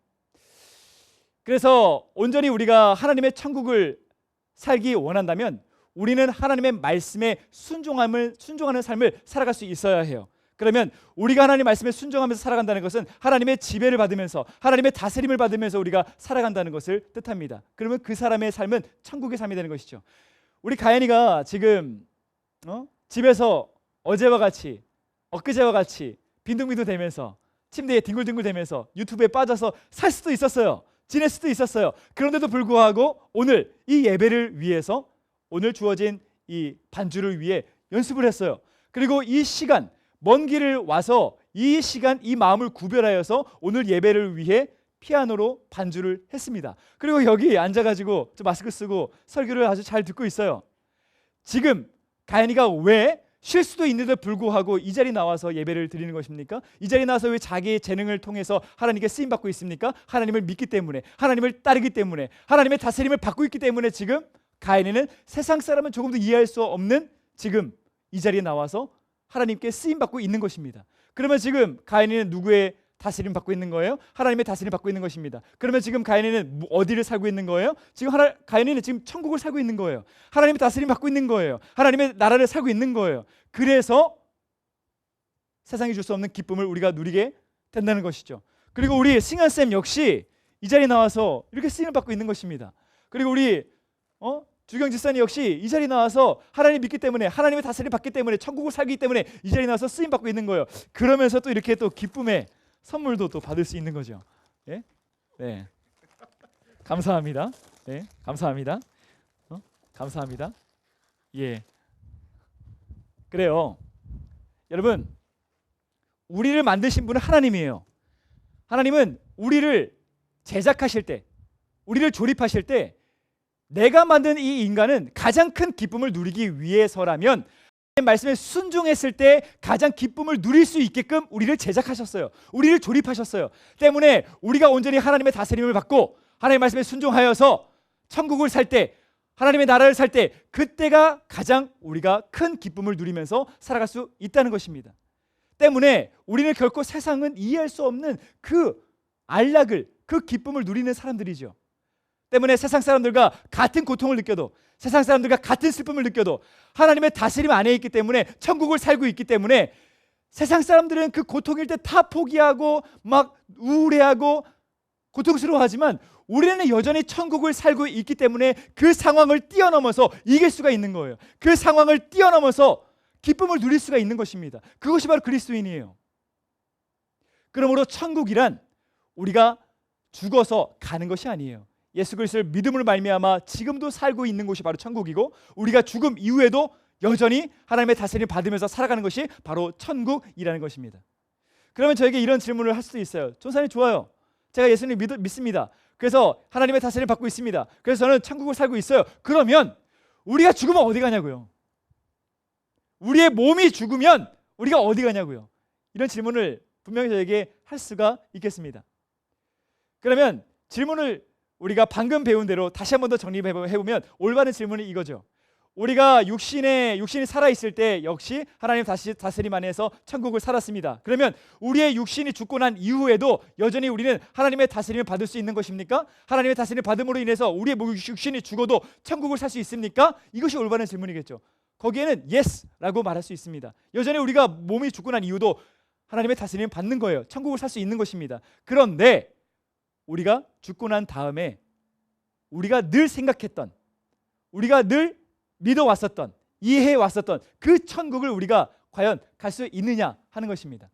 그래서 온전히 우리가 하나님의 천국을 살기 원한다면 우리는 하나님의 말씀에 순종하는 삶을 살아갈 수 있어야 해요. 그러면 우리가 하나님 말씀에 순종하면서 살아간다는 것은 하나님의 지배를 받으면서, 하나님의 다스림을 받으면서 우리가 살아간다는 것을 뜻합니다. 그러면 그 사람의 삶은 천국의 삶이 되는 것이죠. 우리 가연이가 지금 집에서 어제와 같이, 엊그제와 같이 빈둥빈둥 대면서 침대에 뒹굴뒹굴 대면서 유튜브에 빠져서 살 수도 있었어요. 지낼 수도 있었어요. 그런데도 불구하고 오늘 이 예배를 위해서, 오늘 주어진 이 반주를 위해 연습을 했어요. 그리고 이 시간, 먼 길을 와서 이 시간, 이 마음을 구별하여서 오늘 예배를 위해 피아노로 반주를 했습니다. 그리고 여기 앉아가지고 마스크 쓰고 설교를 아주 잘 듣고 있어요. 지금 가연이가 왜 쉴 수도 있는데 불구하고 이 자리에 나와서 예배를 드리는 것입니까? 이 자리에 나와서 왜 자기의 재능을 통해서 하나님께 쓰임받고 있습니까? 하나님을 믿기 때문에, 하나님을 따르기 때문에, 하나님의 다스림을 받고 있기 때문에 지금 가연이는 세상 사람은 조금 더 이해할 수 없는 지금 이 자리에 나와서 하나님께 쓰임받고 있는 것입니다. 그러면 지금 가연이는 누구의 다스림 받고 있는 거예요? 하나님의 다스림 받고 있는 것입니다. 그러면 지금 가연이는 어디를 살고 있는 거예요? 지금 가연이는 지금 천국을 살고 있는 거예요. 하나님의 다스림 받고 있는 거예요. 하나님의 나라를 살고 있는 거예요. 그래서 세상이 줄 수 없는 기쁨을 우리가 누리게 된다는 것이죠. 그리고 우리 승현쌤 역시 이 자리에 나와서 이렇게 쓰임을 받고 있는 것입니다. 그리고 우리 주경 집사님 역시 이 자리에 나와서 하나님 믿기 때문에, 하나님의 다스림 받기 때문에, 천국을 살기 때문에 이 자리에 나와서 쓰임 받고 있는 거예요. 그러면서 또 이렇게 또 기쁨의 선물도 또 받을 수 있는 거죠. 예? 네. 감사합니다. 네, 감사합니다. 감사합니다. 예. 그래요. 여러분, 우리를 만드신 분은 하나님이에요. 하나님은 우리를 제작하실 때, 우리를 조립하실 때 내가 만든 이 인간은 가장 큰 기쁨을 누리기 위해서라면 말씀에 순종했을 때 가장 기쁨을 누릴 수 있게끔 우리를 제작하셨어요. 우리를 조립하셨어요. 때문에 우리가 온전히 하나님의 다스림을 받고 하나님의 말씀에 순종하여서 천국을 살 때, 하나님의 나라를 살 때, 그때가 가장 우리가 큰 기쁨을 누리면서 살아갈 수 있다는 것입니다. 때문에 우리는 결코 세상은 이해할 수 없는 그 안락을, 그 기쁨을 누리는 사람들이죠. 때문에 세상 사람들과 같은 고통을 느껴도, 세상 사람들과 같은 슬픔을 느껴도 하나님의 다스림 안에 있기 때문에, 천국을 살고 있기 때문에 세상 사람들은 그 고통일 때 다 포기하고 막 우울해하고 고통스러워하지만 우리는 여전히 천국을 살고 있기 때문에 그 상황을 뛰어넘어서 이길 수가 있는 거예요. 그 상황을 뛰어넘어서 기쁨을 누릴 수가 있는 것입니다. 그것이 바로 그리스도인이에요. 그러므로 천국이란 우리가 죽어서 가는 것이 아니에요. 예수 그리스도를 믿음으로 말미암아 지금도 살고 있는 곳이 바로 천국이고, 우리가 죽음 이후에도 여전히 하나님의 다스림을 받으면서 살아가는 것이 바로 천국이라는 것입니다. 그러면 저에게 이런 질문을 할 수도 있어요. 전사님 좋아요. 제가 예수님 믿습니다. 그래서 하나님의 다스림을 받고 있습니다. 그래서 저는 천국을 살고 있어요. 그러면 우리가 죽으면 어디 가냐고요? 우리의 몸이 죽으면 우리가 어디 가냐고요? 이런 질문을 분명히 저에게 할 수가 있겠습니다. 그러면 질문을 우리가 방금 배운 대로 다시 한 번 더 정리해보면 올바른 질문은 이거죠. 우리가 육신이 살아있을 때 역시 하나님 다스림 안에서 천국을 살았습니다. 그러면 우리의 육신이 죽고 난 이후에도 여전히 우리는 하나님의 다스림을 받을 수 있는 것입니까? 하나님의 다스림을 받음으로 인해서 우리의 육신이 죽어도 천국을 살 수 있습니까? 이것이 올바른 질문이겠죠. 거기에는 yes라고 말할 수 있습니다. 여전히 우리가 몸이 죽고 난 이후도 하나님의 다스림을 받는 거예요. 천국을 살 수 있는 것입니다. 그런데 우리가 죽고 난 다음에 우리가 늘 생각했던, 우리가 늘 믿어왔었던, 이해해왔었던 그 천국을 우리가 과연 갈 수 있느냐 하는 것입니다.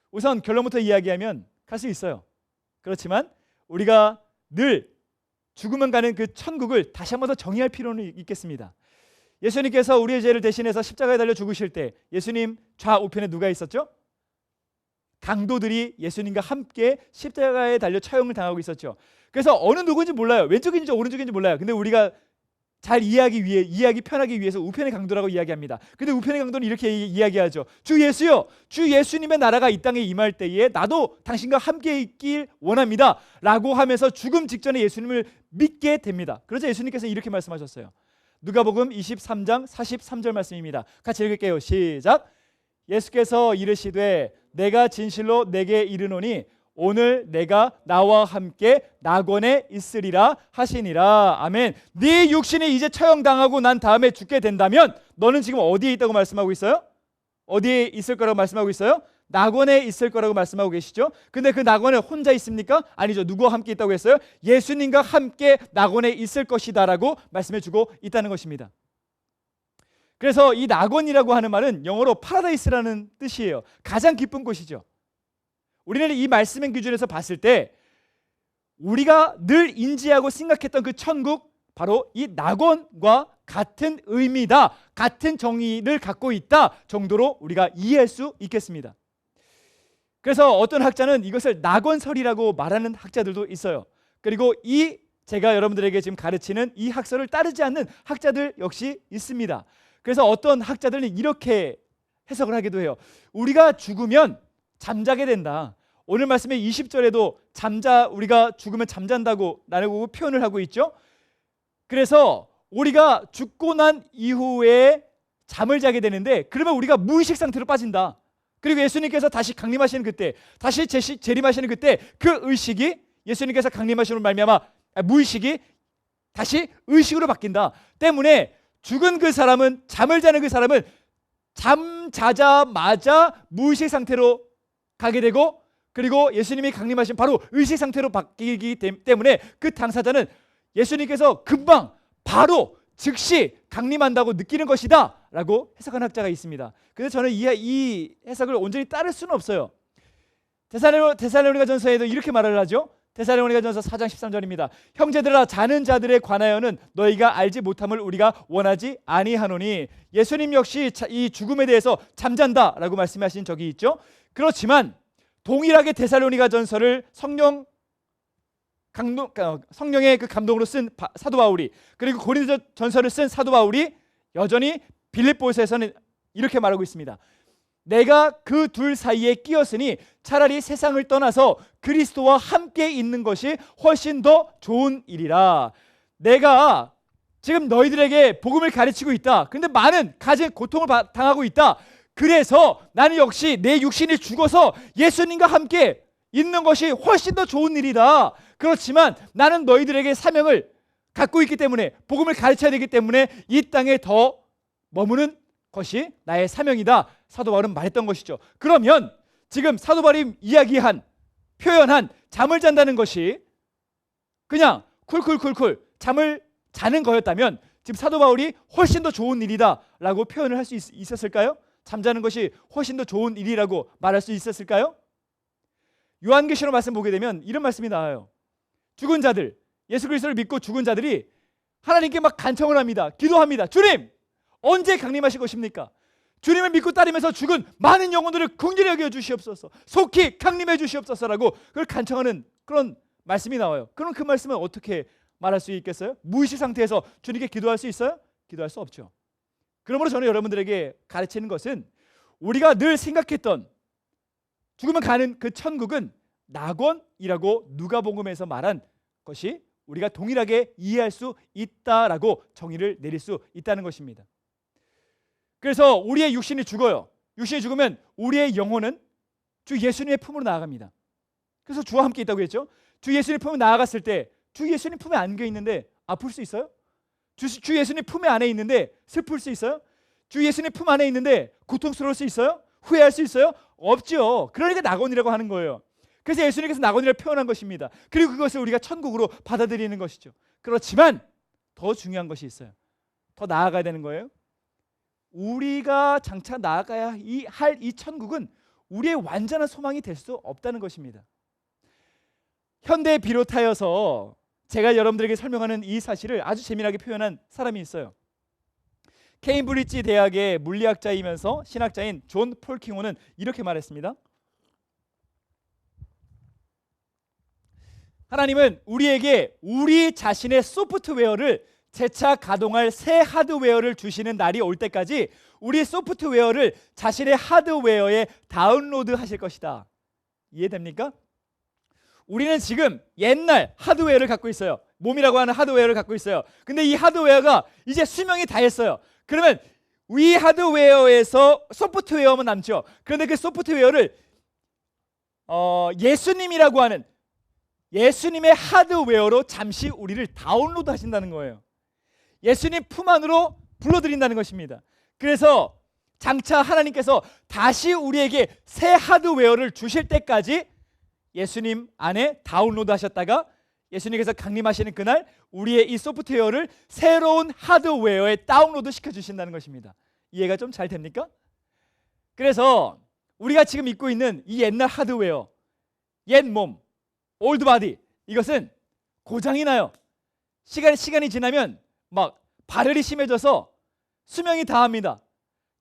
우선 결론부터 이야기하면 갈 수 있어요. 그렇지만 우리가 늘 죽으면 가는 그 천국을 다시 한번 더 정의할 필요는 있겠습니다. 예수님께서 우리의 죄를 대신해서 십자가에 달려 죽으실 때 예수님 좌우편에 누가 있었죠? 강도들이 예수님과 함께 십자가에 달려 처형을 당하고 있었죠. 그래서 어느 누구인지 몰라요. 왼쪽인지 오른쪽인지 몰라요. 근데 우리가 잘 이해하기 편하기 위해서 우편의 강도라고 이야기합니다. 근데 우편의 강도는 이렇게 이야기하죠. 주 예수요, 주 예수님의 나라가 이 땅에 임할 때에 나도 당신과 함께 있길 원합니다 라고 하면서 죽음 직전에 예수님을 믿게 됩니다. 그러자 예수님께서 이렇게 말씀하셨어요. 누가복음 23장 43절 말씀입니다. 같이 읽을게요. 시작. 예수께서 이르시되 내가 진실로 내게 이르노니 오늘 내가 나와 함께 낙원에 있으리라 하시니라. 아멘. 네 육신이 이제 처형당하고 난 다음에 죽게 된다면 너는 지금 어디에 있다고 말씀하고 있어요? 어디에 있을 거라고 말씀하고 있어요? 낙원에 있을 거라고 말씀하고 계시죠. 근데 그 낙원에 혼자 있습니까? 아니죠. 누구와 함께 있다고 했어요? 예수님과 함께 낙원에 있을 것이다 라고 말씀해 주고 있다는 것입니다. 그래서 이 낙원이라고 하는 말은 영어로 파라다이스라는 뜻이에요. 가장 기쁜 곳이죠. 우리는 이 말씀의 기준에서 봤을 때 우리가 늘 인지하고 생각했던 그 천국, 바로 이 낙원과 같은 의미다, 같은 정의를 갖고 있다 정도로 우리가 이해할 수 있겠습니다. 그래서 어떤 학자는 이것을 낙원설이라고 말하는 학자들도 있어요. 그리고 제가 여러분들에게 지금 가르치는 이 학설을 따르지 않는 학자들 역시 있습니다. 그래서 어떤 학자들은 이렇게 해석을 하기도 해요. 우리가 죽으면 잠자게 된다. 오늘 말씀의 20절에도 우리가 죽으면 잠잔다고 라고 표현을 하고 있죠. 그래서 우리가 죽고 난 이후에 잠을 자게 되는데, 그러면 우리가 무의식 상태로 빠진다. 그리고 예수님께서 다시 강림하시는 그때, 다시 재림하시는 그때 그 의식이 예수님께서 강림하시는 말미암아 무의식이 다시 의식으로 바뀐다. 때문에 죽은 그 사람은, 잠을 자는 그 사람은 잠자자마자 무의식 상태로 가게 되고, 그리고 예수님이 강림하신 바로 의식 상태로 바뀌기 때문에 그 당사자는 예수님께서 금방 바로 즉시 강림한다고 느끼는 것이다 라고 해석한 학자가 있습니다. 그래서 저는 이 해석을 온전히 따를 수는 없어요. 데살로니가전서에도 이렇게 말을 하죠. 데살로니가전서 4장 13절입니다. 형제들아, 자는 자들에 관하여는 너희가 알지 못함을 우리가 원하지 아니하노니. 예수님 역시 이 죽음에 대해서 잠잔다라고 말씀하신 적이 있죠. 그렇지만 동일하게 데살로니가전서를 성령의 그 감동으로 쓴 사도 바울이, 그리고 고린도전서를 쓴 사도 바울이 여전히 빌립보서에서는 이렇게 말하고 있습니다. 내가 그 둘 사이에 끼었으니 차라리 세상을 떠나서 그리스도와 함께 있는 것이 훨씬 더 좋은 일이라. 내가 지금 너희들에게 복음을 가르치고 있다. 그런데 많은 가진 고통을 당하고 있다. 그래서 나는 역시 내 육신이 죽어서 예수님과 함께 있는 것이 훨씬 더 좋은 일이다. 그렇지만 나는 너희들에게 사명을 갖고 있기 때문에, 복음을 가르쳐야 되기 때문에 이 땅에 더 머무는 것이 나의 사명이다. 사도 바울은 말했던 것이죠. 그러면 지금 사도 바울이 이야기한, 표현한 잠을 잔다는 것이 그냥 쿨쿨쿨쿨 잠을 자는 거였다면 지금 사도 바울이 훨씬 더 좋은 일이다 라고 표현을 할 수 있었을까요? 잠자는 것이 훨씬 더 좋은 일이라고 말할 수 있었을까요? 요한계시록 말씀 보게 되면 이런 말씀이 나와요. 죽은 자들, 예수 그리스도를 믿고 죽은 자들이 하나님께 막 간청을 합니다. 기도합니다. 주님, 언제 강림하실 것입니까? 주님을 믿고 따르면서 죽은 많은 영혼들을 긍휼히 여겨 주시옵소서, 속히 강림해 주시옵소서라고 그걸 간청하는 그런 말씀이 나와요. 그럼 그 말씀은 어떻게 말할 수 있겠어요? 무의식 상태에서 주님께 기도할 수 있어요? 기도할 수 없죠. 그러므로 저는 여러분들에게 가르치는 것은, 우리가 늘 생각했던 죽으면 가는 그 천국은 낙원이라고 누가복음에서 말한 것이 우리가 동일하게 이해할 수 있다라고 정의를 내릴 수 있다는 것입니다. 그래서 우리의 육신이 죽어요. 육신이 죽으면 우리의 영혼은 주 예수님의 품으로 나아갑니다. 그래서 주와 함께 있다고 했죠. 주 예수님 품에 나아갔을 때 주 예수님 품에 안겨 있는데 아플 수 있어요? 주 예수님 품에 안에 있는데 슬플 수 있어요? 주 예수님 품 안에 있는데 고통스러울 수 있어요? 후회할 수 있어요? 없죠. 그러니까 낙원이라고 하는 거예요. 그래서 예수님께서 낙원이라고 표현한 것입니다. 그리고 그것을 우리가 천국으로 받아들이는 것이죠. 그렇지만 더 중요한 것이 있어요. 더 나아가야 되는 거예요. 우리가 장차 나아가야 할 이 천국은 우리의 완전한 소망이 될 수 없다는 것입니다. 현대에 비롯하여서 제가 여러분들에게 설명하는 이 사실을 아주 재미나게 표현한 사람이 있어요. 케임브리지 대학의 물리학자이면서 신학자인 존 폴킹호는 이렇게 말했습니다. 하나님은 우리에게 우리 자신의 소프트웨어를 재차 가동할 새 하드웨어를 주시는 날이 올 때까지 우리 소프트웨어를 자신의 하드웨어에 다운로드 하실 것이다. 이해됩니까? 우리는 지금 옛날 하드웨어를 갖고 있어요. 몸이라고 하는 하드웨어를 갖고 있어요. 근데 이 하드웨어가 이제 수명이 다했어요. 그러면 이 하드웨어에서 소프트웨어만 남죠. 그런데 그 소프트웨어를 예수님이라고 하는 예수님의 하드웨어로 잠시 우리를 다운로드 하신다는 거예요. 예수님 품 안으로 불러들인다는 것입니다. 그래서 장차 하나님께서 다시 우리에게 새 하드웨어를 주실 때까지 예수님 안에 다운로드 하셨다가 예수님께서 강림하시는 그날 우리의 이 소프트웨어를 새로운 하드웨어에 다운로드 시켜주신다는 것입니다. 이해가 좀 잘 됩니까? 그래서 우리가 지금 입고 있는 이 옛날 하드웨어, 옛 몸, 올드 바디, 이것은 고장이 나요. 시간이 지나면 막 발열이 심해져서 수명이 다합니다.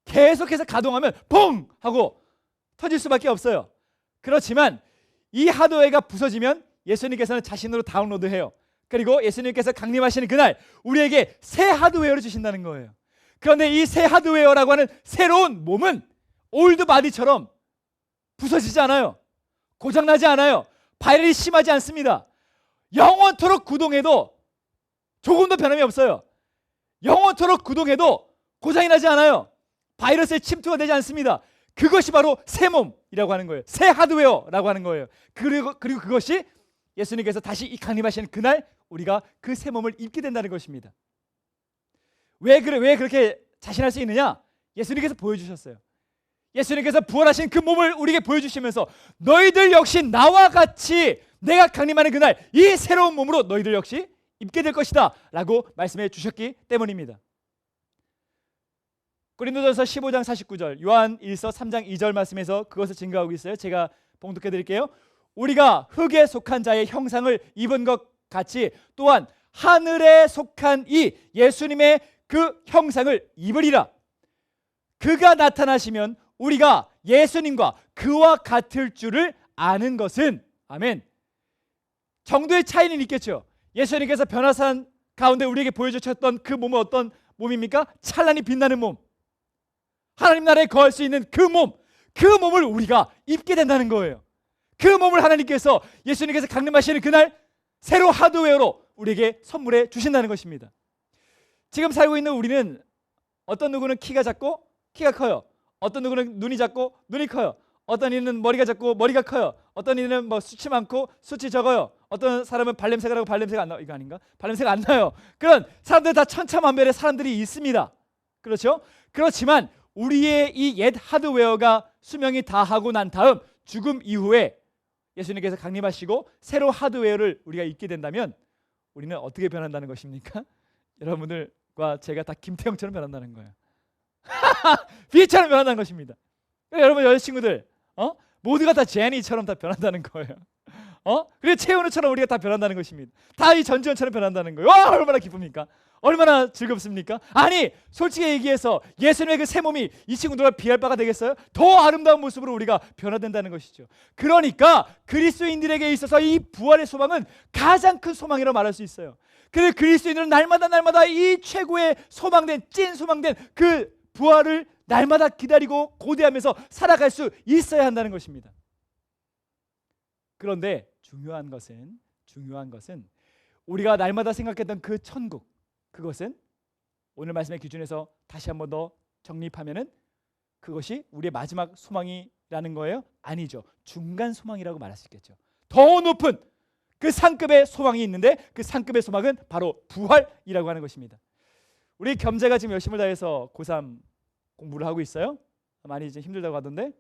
계속해서 가동하면 퐁! 하고 터질 수밖에 없어요. 그렇지만 이 하드웨어가 부서지면 예수님께서는 자신으로 다운로드해요. 그리고 예수님께서 강림하시는 그날 우리에게 새 하드웨어를 주신다는 거예요. 그런데 이 새 하드웨어라고 하는 새로운 몸은 올드 바디처럼 부서지지 않아요. 고장나지 않아요. 발열이 심하지 않습니다. 영원토록 구동해도 조금도 변함이 없어요. 영원토록 구동해도 고장이 나지 않아요. 바이러스에 침투가 되지 않습니다. 그것이 바로 새 몸이라고 하는 거예요. 새 하드웨어라고 하는 거예요. 그리고 그것이 예수님께서 다시 강림하시는 그날 우리가 그 새 몸을 입게 된다는 것입니다. 왜 그렇게 자신할 수 있느냐? 예수님께서 보여주셨어요. 예수님께서 부활하신 그 몸을 우리에게 보여주시면서 너희들 역시 나와 같이 내가 강림하는 그날 이 새로운 몸으로 너희들 역시 입게 될 것이다 라고 말씀해 주셨기 때문입니다. 고린도전서 15장 49절, 요한 1서 3장 2절 말씀에서 그것을 증거하고 있어요. 제가 봉독해 드릴게요. 우리가 흙에 속한 자의 형상을 입은 것 같이 또한 하늘에 속한 이 예수님의 그 형상을 입으리라. 그가 나타나시면 우리가 예수님과 그와 같을 줄을 아는 것은, 아멘, 정도의 차이는 있겠죠. 예수님께서 변화산 가운데 우리에게 보여주셨던 그 몸은 어떤 몸입니까? 찬란히 빛나는 몸. 하나님 나라에 거할 수 있는 그 몸을 우리가 입게 된다는 거예요. 그 몸을 하나님께서, 예수님께서 강림하시는 그날 새로 하드웨어로 우리에게 선물해 주신다는 것입니다. 지금 살고 있는 우리는 어떤 누구는 키가 작고 키가 커요. 어떤 누구는 눈이 작고 눈이 커요. 어떤 이는 머리가 작고 머리가 커요. 어떤 이는 뭐 수치 많고 수치 적어요. 어떤 사람은 발냄새가 나고 발냄새가 안 나요. 이거 아닌가? 발냄새가 안 나요. 그런 사람들 다 천차만별의 사람들이 있습니다. 그렇죠? 그렇지만 우리의 이 옛 하드웨어가 수명이 다하고 난 다음 죽음 이후에 예수님께서 강림하시고 새로 하드웨어를 우리가 입게 된다면 우리는 어떻게 변한다는 것입니까? 여러분들과 제가 다 김태형처럼 변한다는 거예요. 비처럼 변한다는 것입니다. 여러분 여자친구들 모두가 다 제니처럼 다 변한다는 거예요. 그리고 최은우처럼 우리가 다 변한다는 것입니다. 다 이 전지현처럼 변한다는 거예요. 와, 얼마나 기쁩니까? 얼마나 즐겁습니까? 아니, 솔직히 얘기해서 예수님의 그 새 몸이 이 친구들과 비할 바가 되겠어요? 더 아름다운 모습으로 우리가 변화된다는 것이죠. 그러니까 그리스도인들에게 있어서 이 부활의 소망은 가장 큰 소망이라고 말할 수 있어요. 그래서 그리스도인들은 날마다 이 최고의 소망된, 찐 소망된 그 부활을 날마다 기다리고 고대하면서 살아갈 수 있어야 한다는 것입니다. 그런데 중요한 것은 우리가 날마다 생각했던 그 천국, 그것은 오늘 말씀의 기준에서 다시 한 번 더 정립하면은 그것이 우리의 마지막 소망이라는 거예요? 아니죠. 중간 소망이라고 말할 수 있겠죠. 더 높은 그 상급의 소망이 있는데 그 상급의 소망은 바로 부활이라고 하는 것입니다. 우리 겸재가 지금 열심을 다해서 고3 공부를 하고 있어요. 많이 이제 힘들다고 하던데,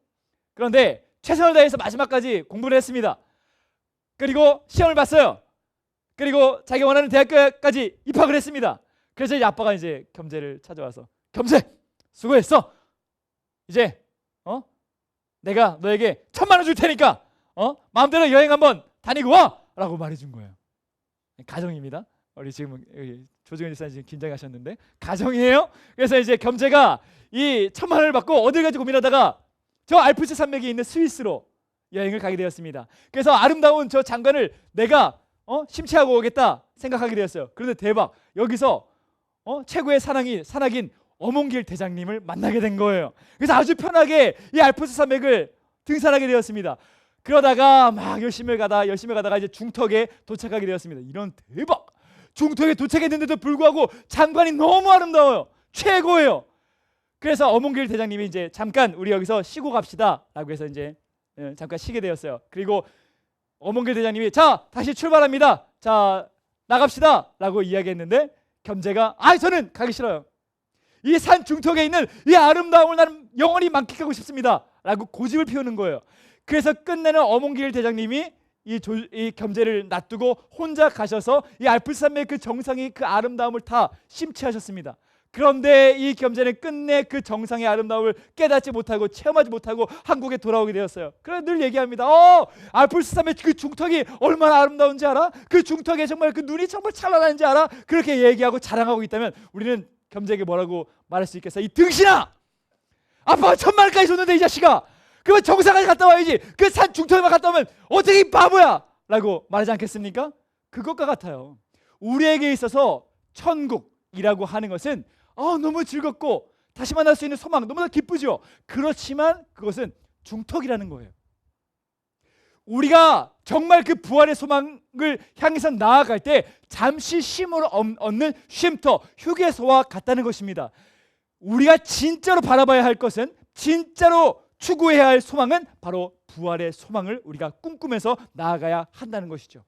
그런데 최선을 다해서 마지막까지 공부를 했습니다. 그리고 시험을 봤어요. 그리고 자기가 원하는 대학교까지 입학을 했습니다. 그래서 이제 아빠가 이제 겸재를 찾아와서, 겸재 수고했어. 이제 내가 너에게 1,000만 원 줄 테니까 마음대로 여행 한번 다니고 와! 라고 말해준 거예요. 가정입니다. 우리 지금 조정현 지사님 지금 긴장하셨는데 가정이에요. 그래서 이제 겸재가 이 1,000만 원을 받고 어딜 가지 고민하다가 저 알프스 산맥이 있는 스위스로 여행을 가게 되었습니다. 그래서 아름다운 저 장관을 내가 심취하고 오겠다 생각하게 되었어요. 그런데 대박, 여기서 최고의 산악인 어몽길 대장님을 만나게 된 거예요. 그래서 아주 편하게 이 알프스 산맥을 등산하게 되었습니다. 그러다가 막 열심히 가다가 이제 중턱에 도착하게 되었습니다. 이런 대박! 중턱에 도착했는데도 불구하고 장관이 너무 아름다워요. 최고예요. 그래서 어몽길 대장님이 이제 잠깐 우리 여기서 쉬고 갑시다라고 해서 이제 잠깐 쉬게 되었어요. 그리고 어몽길 대장님이 자, 다시 출발합니다. 자, 나갑시다라고 이야기했는데 겸재가 저는 가기 싫어요. 이 산 중턱에 있는 이 아름다움을 나는 영원히 만끽하고 싶습니다라고 고집을 피우는 거예요. 그래서 끝내는 어몽길 대장님이 이 겸재를 놔두고 혼자 가셔서 이 알프스 산맥 그 정상의 그 아름다움을 다 심취하셨습니다. 그런데 이 겸재는 끝내 그 정상의 아름다움을 깨닫지 못하고 체험하지 못하고 한국에 돌아오게 되었어요. 그래서 늘 얘기합니다. 알프스 산맥 그 중턱이 얼마나 아름다운지 알아? 그 중턱에 정말 그 눈이 정말 찬란한지 알아? 그렇게 얘기하고 자랑하고 있다면 우리는 겸재에게 뭐라고 말할 수 있겠어? 이 등신아! 아빠가 1,000만 원까지 줬는데 이 자식아! 그러면 정상까지 갔다 와야지. 그 산 중턱에만 갔다 오면 어떻게 이 바보야! 라고 말하지 않겠습니까? 그것과 같아요. 우리에게 있어서 천국이라고 하는 것은 너무 즐겁고 다시 만날 수 있는 소망, 너무나 기쁘죠. 그렇지만 그것은 중턱이라는 거예요. 우리가 정말 그 부활의 소망을 향해서 나아갈 때 잠시 쉼을 얻는 쉼터, 휴게소와 같다는 것입니다. 우리가 진짜로 바라봐야 할 것은, 진짜로 추구해야 할 소망은 바로 부활의 소망을 우리가 꿈꾸면서 나아가야 한다는 것이죠.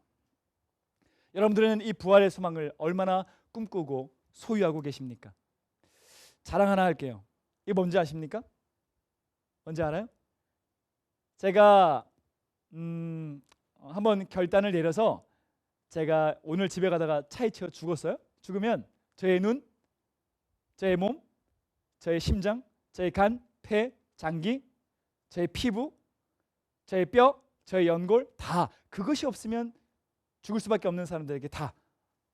여러분들은 이 부활의 소망을 얼마나 꿈꾸고 소유하고 계십니까? 자랑 하나 할게요. 이게 뭔지 아십니까? 뭔지 알아요? 제가 한번 결단을 내려서 제가 오늘 집에 가다가 차에 치여 죽었어요. 죽으면 저의 눈, 저의 몸, 저의 심장, 저의 간, 폐, 장기, 저의 피부, 저의 뼈, 저의 연골 다 그것이 없으면 죽을 수밖에 없는 사람들에게 다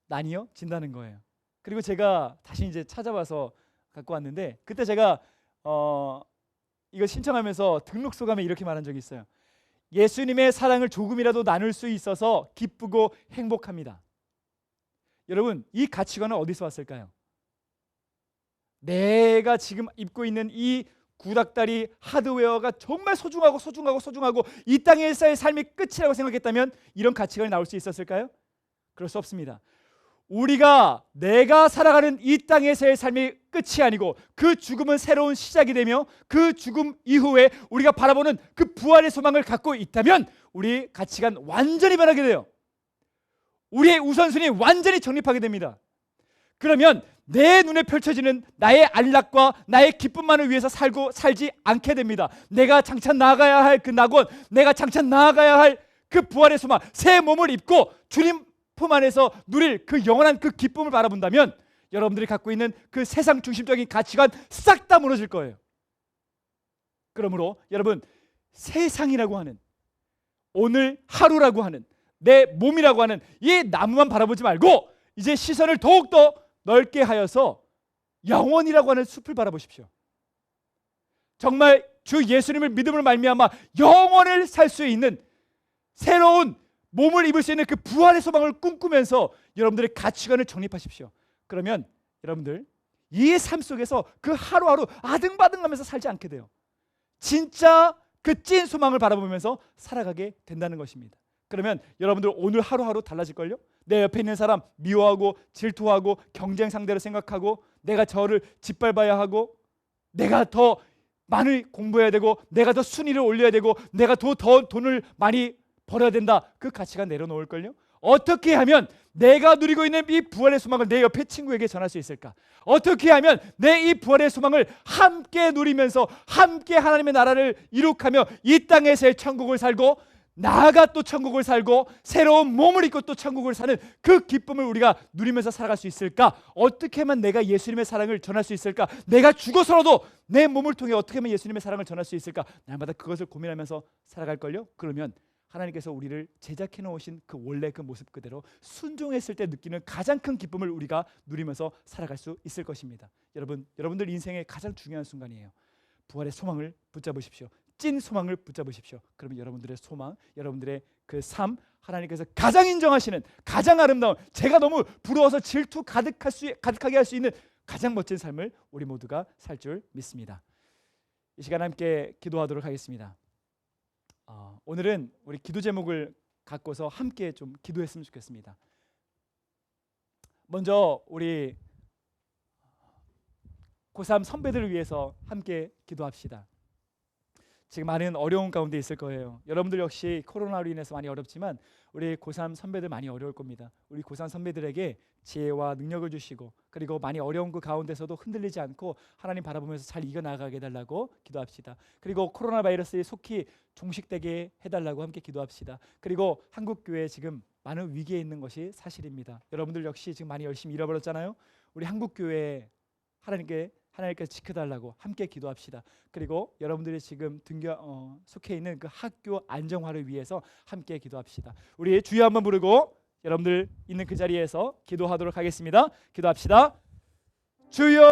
나뉘어 진다는 거예요. 그리고 제가 다시 이제 찾아와서 갖고 왔는데, 그때 제가 이거 신청하면서 등록 소감에 이렇게 말한 적이 있어요. 예수님의 사랑을 조금이라도 나눌 수 있어서 기쁘고 행복합니다. 여러분, 이 가치관은 어디서 왔을까요? 내가 지금 입고 있는 이 구닥다리 하드웨어가 정말 소중하고 이 땅에서의 삶이 끝이라고 생각했다면 이런 가치관이 나올 수 있었을까요? 그럴 수 없습니다. 내가 살아가는 이 땅에서의 삶이 끝이 아니고 그 죽음은 새로운 시작이 되며 그 죽음 이후에 우리가 바라보는 그 부활의 소망을 갖고 있다면 우리 가치관 완전히 변하게 돼요. 우리의 우선순위 완전히 정립하게 됩니다. 그러면 내 눈에 펼쳐지는 나의 안락과 나의 기쁨만을 위해서 살지 않게 됩니다. 내가 장차 나아가야 할 그 낙원, 내가 장차 나아가야 할 그 부활의 소망, 새 몸을 입고 주님 품 안에서 누릴 그 영원한 그 기쁨을 바라본다면 여러분들이 갖고 있는 그 세상 중심적인 가치관 싹 다 무너질 거예요. 그러므로 여러분, 세상이라고 하는, 오늘 하루라고 하는, 내 몸이라고 하는 이 나무만 바라보지 말고 이제 시선을 더욱더 넓게 하여서 영원이라고 하는 숲을 바라보십시오. 정말 주 예수님을 믿음으로 말미암아 영원을 살 수 있는 새로운 몸을 입을 수 있는 그 부활의 소망을 꿈꾸면서 여러분들의 가치관을 정립하십시오. 그러면 여러분들 이 삶 속에서 그 하루하루 아등바등하면서 살지 않게 돼요. 진짜 그 찐 소망을 바라보면서 살아가게 된다는 것입니다. 그러면 여러분들 오늘 하루하루 달라질걸요? 내 옆에 있는 사람 미워하고 질투하고 경쟁 상대로 생각하고 내가 저를 짓밟아야 하고 내가 더 많이 공부해야 되고 내가 더 순위를 올려야 되고 내가 더 돈을 많이 벌어야 된다. 그 가치가 내려놓을걸요? 어떻게 하면 내가 누리고 있는 이 부활의 소망을 내 옆에 친구에게 전할 수 있을까? 어떻게 하면 내 이 부활의 소망을 함께 누리면서 함께 하나님의 나라를 이룩하며 이 땅에서의 천국을 살고 나아가 또 천국을 살고 새로운 몸을 입고 또 천국을 사는 그 기쁨을 우리가 누리면서 살아갈 수 있을까? 어떻게 하면 내가 예수님의 사랑을 전할 수 있을까? 내가 죽어서라도 내 몸을 통해 어떻게 하면 예수님의 사랑을 전할 수 있을까? 날마다 그것을 고민하면서 살아갈걸요? 그러면 하나님께서 우리를 제작해 놓으신 그 원래 그 모습 그대로 순종했을 때 느끼는 가장 큰 기쁨을 우리가 누리면서 살아갈 수 있을 것입니다. 여러분들 인생의 가장 중요한 순간이에요. 부활의 소망을 붙잡으십시오. 찐 소망을 붙잡으십시오. 그러면 여러분들의 소망, 여러분들의 그 삶, 하나님께서 가장 인정하시는 가장 아름다운, 제가 너무 부러워서 질투 가득하게 할 수 있는 가장 멋진 삶을 우리 모두가 살 줄 믿습니다. 이 시간 함께 기도하도록 하겠습니다. 오늘은 우리 기도 제목을 갖고서 함께 좀 기도했으면 좋겠습니다. 먼저 우리 고3 선배들을 위해서 함께 기도합시다. 지금 많은 어려운 가운데 있을 거예요. 여러분들 역시 코로나로 인해서 많이 어렵지만 우리 고3 선배들 많이 어려울 겁니다. 우리 고3 선배들에게 지혜와 능력을 주시고 그리고 많이 어려운 그 가운데서도 흔들리지 않고 하나님 바라보면서 잘 이겨나가게 해달라고 기도합시다. 그리고 코로나 바이러스에 속히 종식되게 해달라고 함께 기도합시다. 그리고 한국교회 지금 많은 위기에 있는 것이 사실입니다. 여러분들 역시 지금 많이 열심히 잃어버렸잖아요. 우리 한국교회 하나님께서 지켜달라고 함께 기도합시다. 그리고 여러분들이 지금 속해 있는 그 학교 안정화를 위해서 함께 기도합시다. 우리 주여 한번 부르고 여러분들 있는 그 자리에서 기도하도록 하겠습니다. 기도합시다. 주여,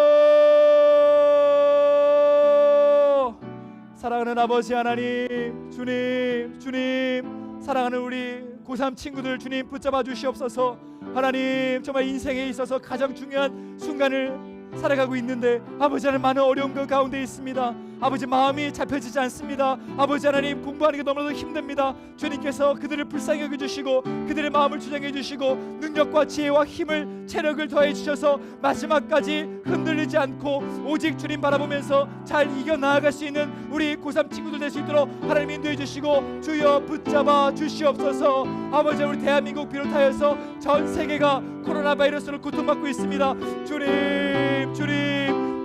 사랑하는 아버지 하나님, 주님 사랑하는 우리 고3 친구들 주님 붙잡아 주시옵소서. 하나님, 정말 인생에 있어서 가장 중요한 순간을 살아가고 있는데 아버지 하나님, 많은 어려운 그 가운데 있습니다. 아버지, 마음이 잡혀지지 않습니다. 아버지 하나님, 공부하는 게 너무나도 힘듭니다. 주님께서 그들을 불쌍히 여겨주시고 그들의 마음을 주장해 주시고 능력과 지혜와 힘을, 체력을 더해 주셔서 마지막까지 흔들리지 않고 오직 주님 바라보면서 잘 이겨나아갈 수 있는 우리 고3 친구들 될 수 있도록 하나님 인도해 주시고 주여 붙잡아 주시옵소서. 아버지, 우리 대한민국 비롯하여서 전 세계가 코로나 바이러스로 고통받고 있습니다. 주님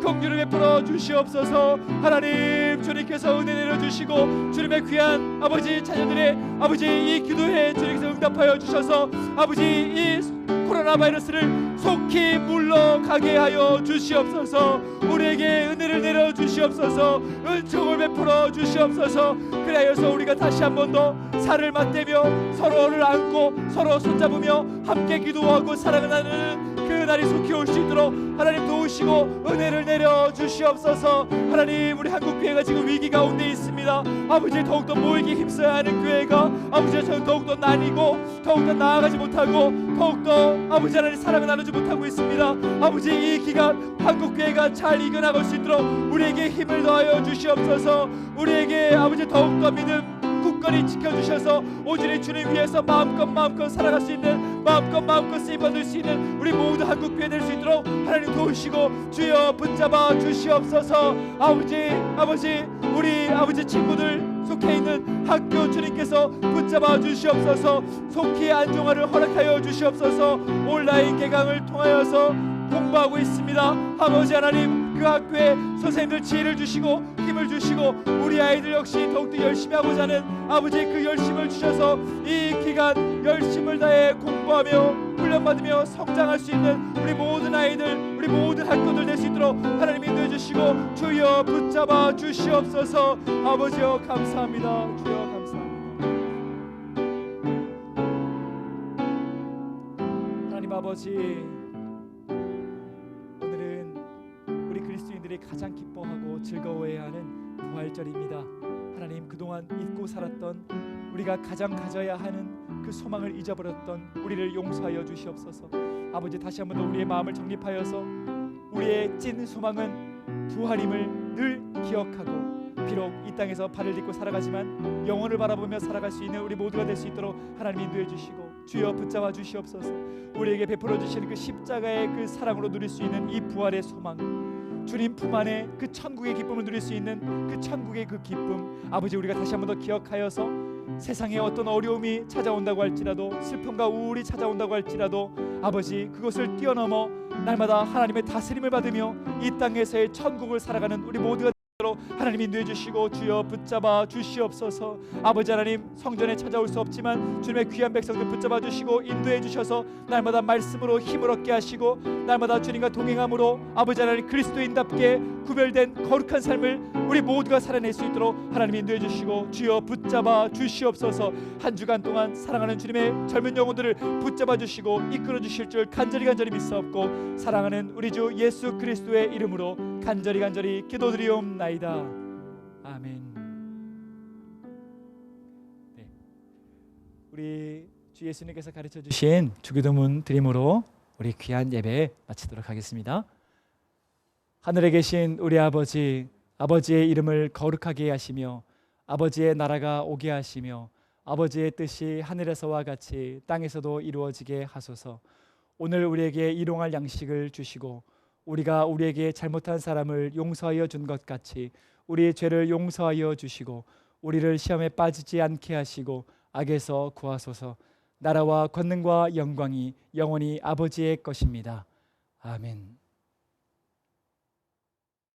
긍휼을 베풀어 주시옵소서. 하나님, 주님께서 은혜 내려주시고 주님의 귀한 아버지 자녀들의 아버지 이 기도에 주님께서 응답하여 주셔서 아버지 이 코로나 바이러스를 속히 물러가게 하여 주시옵소서. 우리에게 은혜를 내려 주시옵소서. 은총을 베풀어 주시옵소서. 그래서 우리가 다시 한 번 더 살을 맞대며 서로를 안고 서로 손잡으며 함께 기도하고 사랑하는 그 날이 속히 올 수 있도록 하나님 도우시고 은혜를 내려 주시옵소서. 하나님, 우리 한국교회가 지금 위기 가운데 있습니다. 아버지, 더욱더 모이기 힘써야 하는 교회가 아버지, 저는 더욱더 나뉘고 더욱더 나아가지 못하고 더욱더 아버지 하나님 사랑을 나누지 못하고 있습니다. 아버지 이 기간 한국교회가 잘 이겨나갈 수 있도록 우리에게 힘을 더하여 주시옵소서. 우리에게 아버지 더욱더 믿음 굳건히 지켜주셔서 오직 주님 위해서 마음껏 살아갈 수 있는, 마음껏 쓰임받을 수 있는 우리 모두 한국교회 될 수 있도록 하나님 도우시고 주여 붙잡아 주시옵소서. 아버지 우리 아버지 친구들 속해 있는 학교 주님께서 붙잡아 주시옵소서. 속히 안정화를 허락하여 주시옵소서. 온라인 개강을 통하여서 공부하고 있습니다. 아버지 하나님 그 학교에 선생님들 지혜를 주시고 힘을 주시고 우리 아이들 역시 더욱더 열심히 하고자 하는 아버지 그 열심을 주셔서 이 기간 열심을 다해 공부하며 훈련받으며 성장할 수 있는 우리 모든 아이들, 우리 모든 학교들 될 수 있도록 하나님 인도해 주시고 주여 붙잡아 주시옵소서. 아버지여 감사합니다. 주여 감사합니다. 하나님 아버지, 그리스도인들이 가장 기뻐하고 즐거워해야 하는 부활절입니다. 하나님 그동안 잊고 살았던 우리가 가장 가져야 하는 그 소망을 잊어버렸던 우리를 용서하여 주시옵소서. 아버지 다시 한번 더 우리의 마음을 정립하여서 우리의 찐 소망은 부활임을 늘 기억하고 비록 이 땅에서 발을 딛고 살아가지만 영혼을 바라보며 살아갈 수 있는 우리 모두가 될 수 있도록 하나님 인도해 주시고 주여 붙잡아 주시옵소서. 우리에게 베풀어 주시는 그 십자가의 그 사랑으로 누릴 수 있는 이 부활의 소망, 주님 품 안에 그 천국의 기쁨을 누릴 수 있는 그 천국의 그 기쁨, 아버지 우리가 다시 한번 더 기억하여서 세상에 어떤 어려움이 찾아온다고 할지라도 슬픔과 우울이 찾아온다고 할지라도 아버지 그것을 뛰어넘어 날마다 하나님의 다스림을 받으며 이 땅에서의 천국을 살아가는 우리 모두가 하나님 인도해 주시고 주여 붙잡아 주시옵소서. 아버지 하나님 성전에 찾아올 수 없지만 주님의 귀한 백성들 붙잡아 주시고 인도해 주셔서 날마다 말씀으로 힘을 얻게 하시고 날마다 주님과 동행함으로 아버지 하나님 그리스도인답게 구별된 거룩한 삶을 우리 모두가 살아낼 수 있도록 하나님 인도해 주시고 주여 붙잡아 주시옵소서. 한 주간 동안 사랑하는 주님의 젊은 영혼들을 붙잡아 주시고 이끌어 주실 줄 간절히 믿사옵고 사랑하는 우리 주 예수 그리스도의 이름으로 간절히 기도드리옵나이다. 아멘. 네. 우리 주 예수님께서 가르쳐 주신 주기도문 드림으로 우리 귀한 예배 마치도록 하겠습니다. 하늘에 계신 우리 아버지, 아버지의 이름을 거룩하게 하시며 아버지의 나라가 오게 하시며 아버지의 뜻이 하늘에서와 같이 땅에서도 이루어지게 하소서. 오늘 우리에게 일용할 양식을 주시고 우리가 우리에게 잘못한 사람을 용서하여 준 것 같이 우리의 죄를 용서하여 주시고 우리를 시험에 빠지지 않게 하시고 악에서 구하소서. 나라와 권능과 영광이 영원히 아버지의 것입니다. 아멘.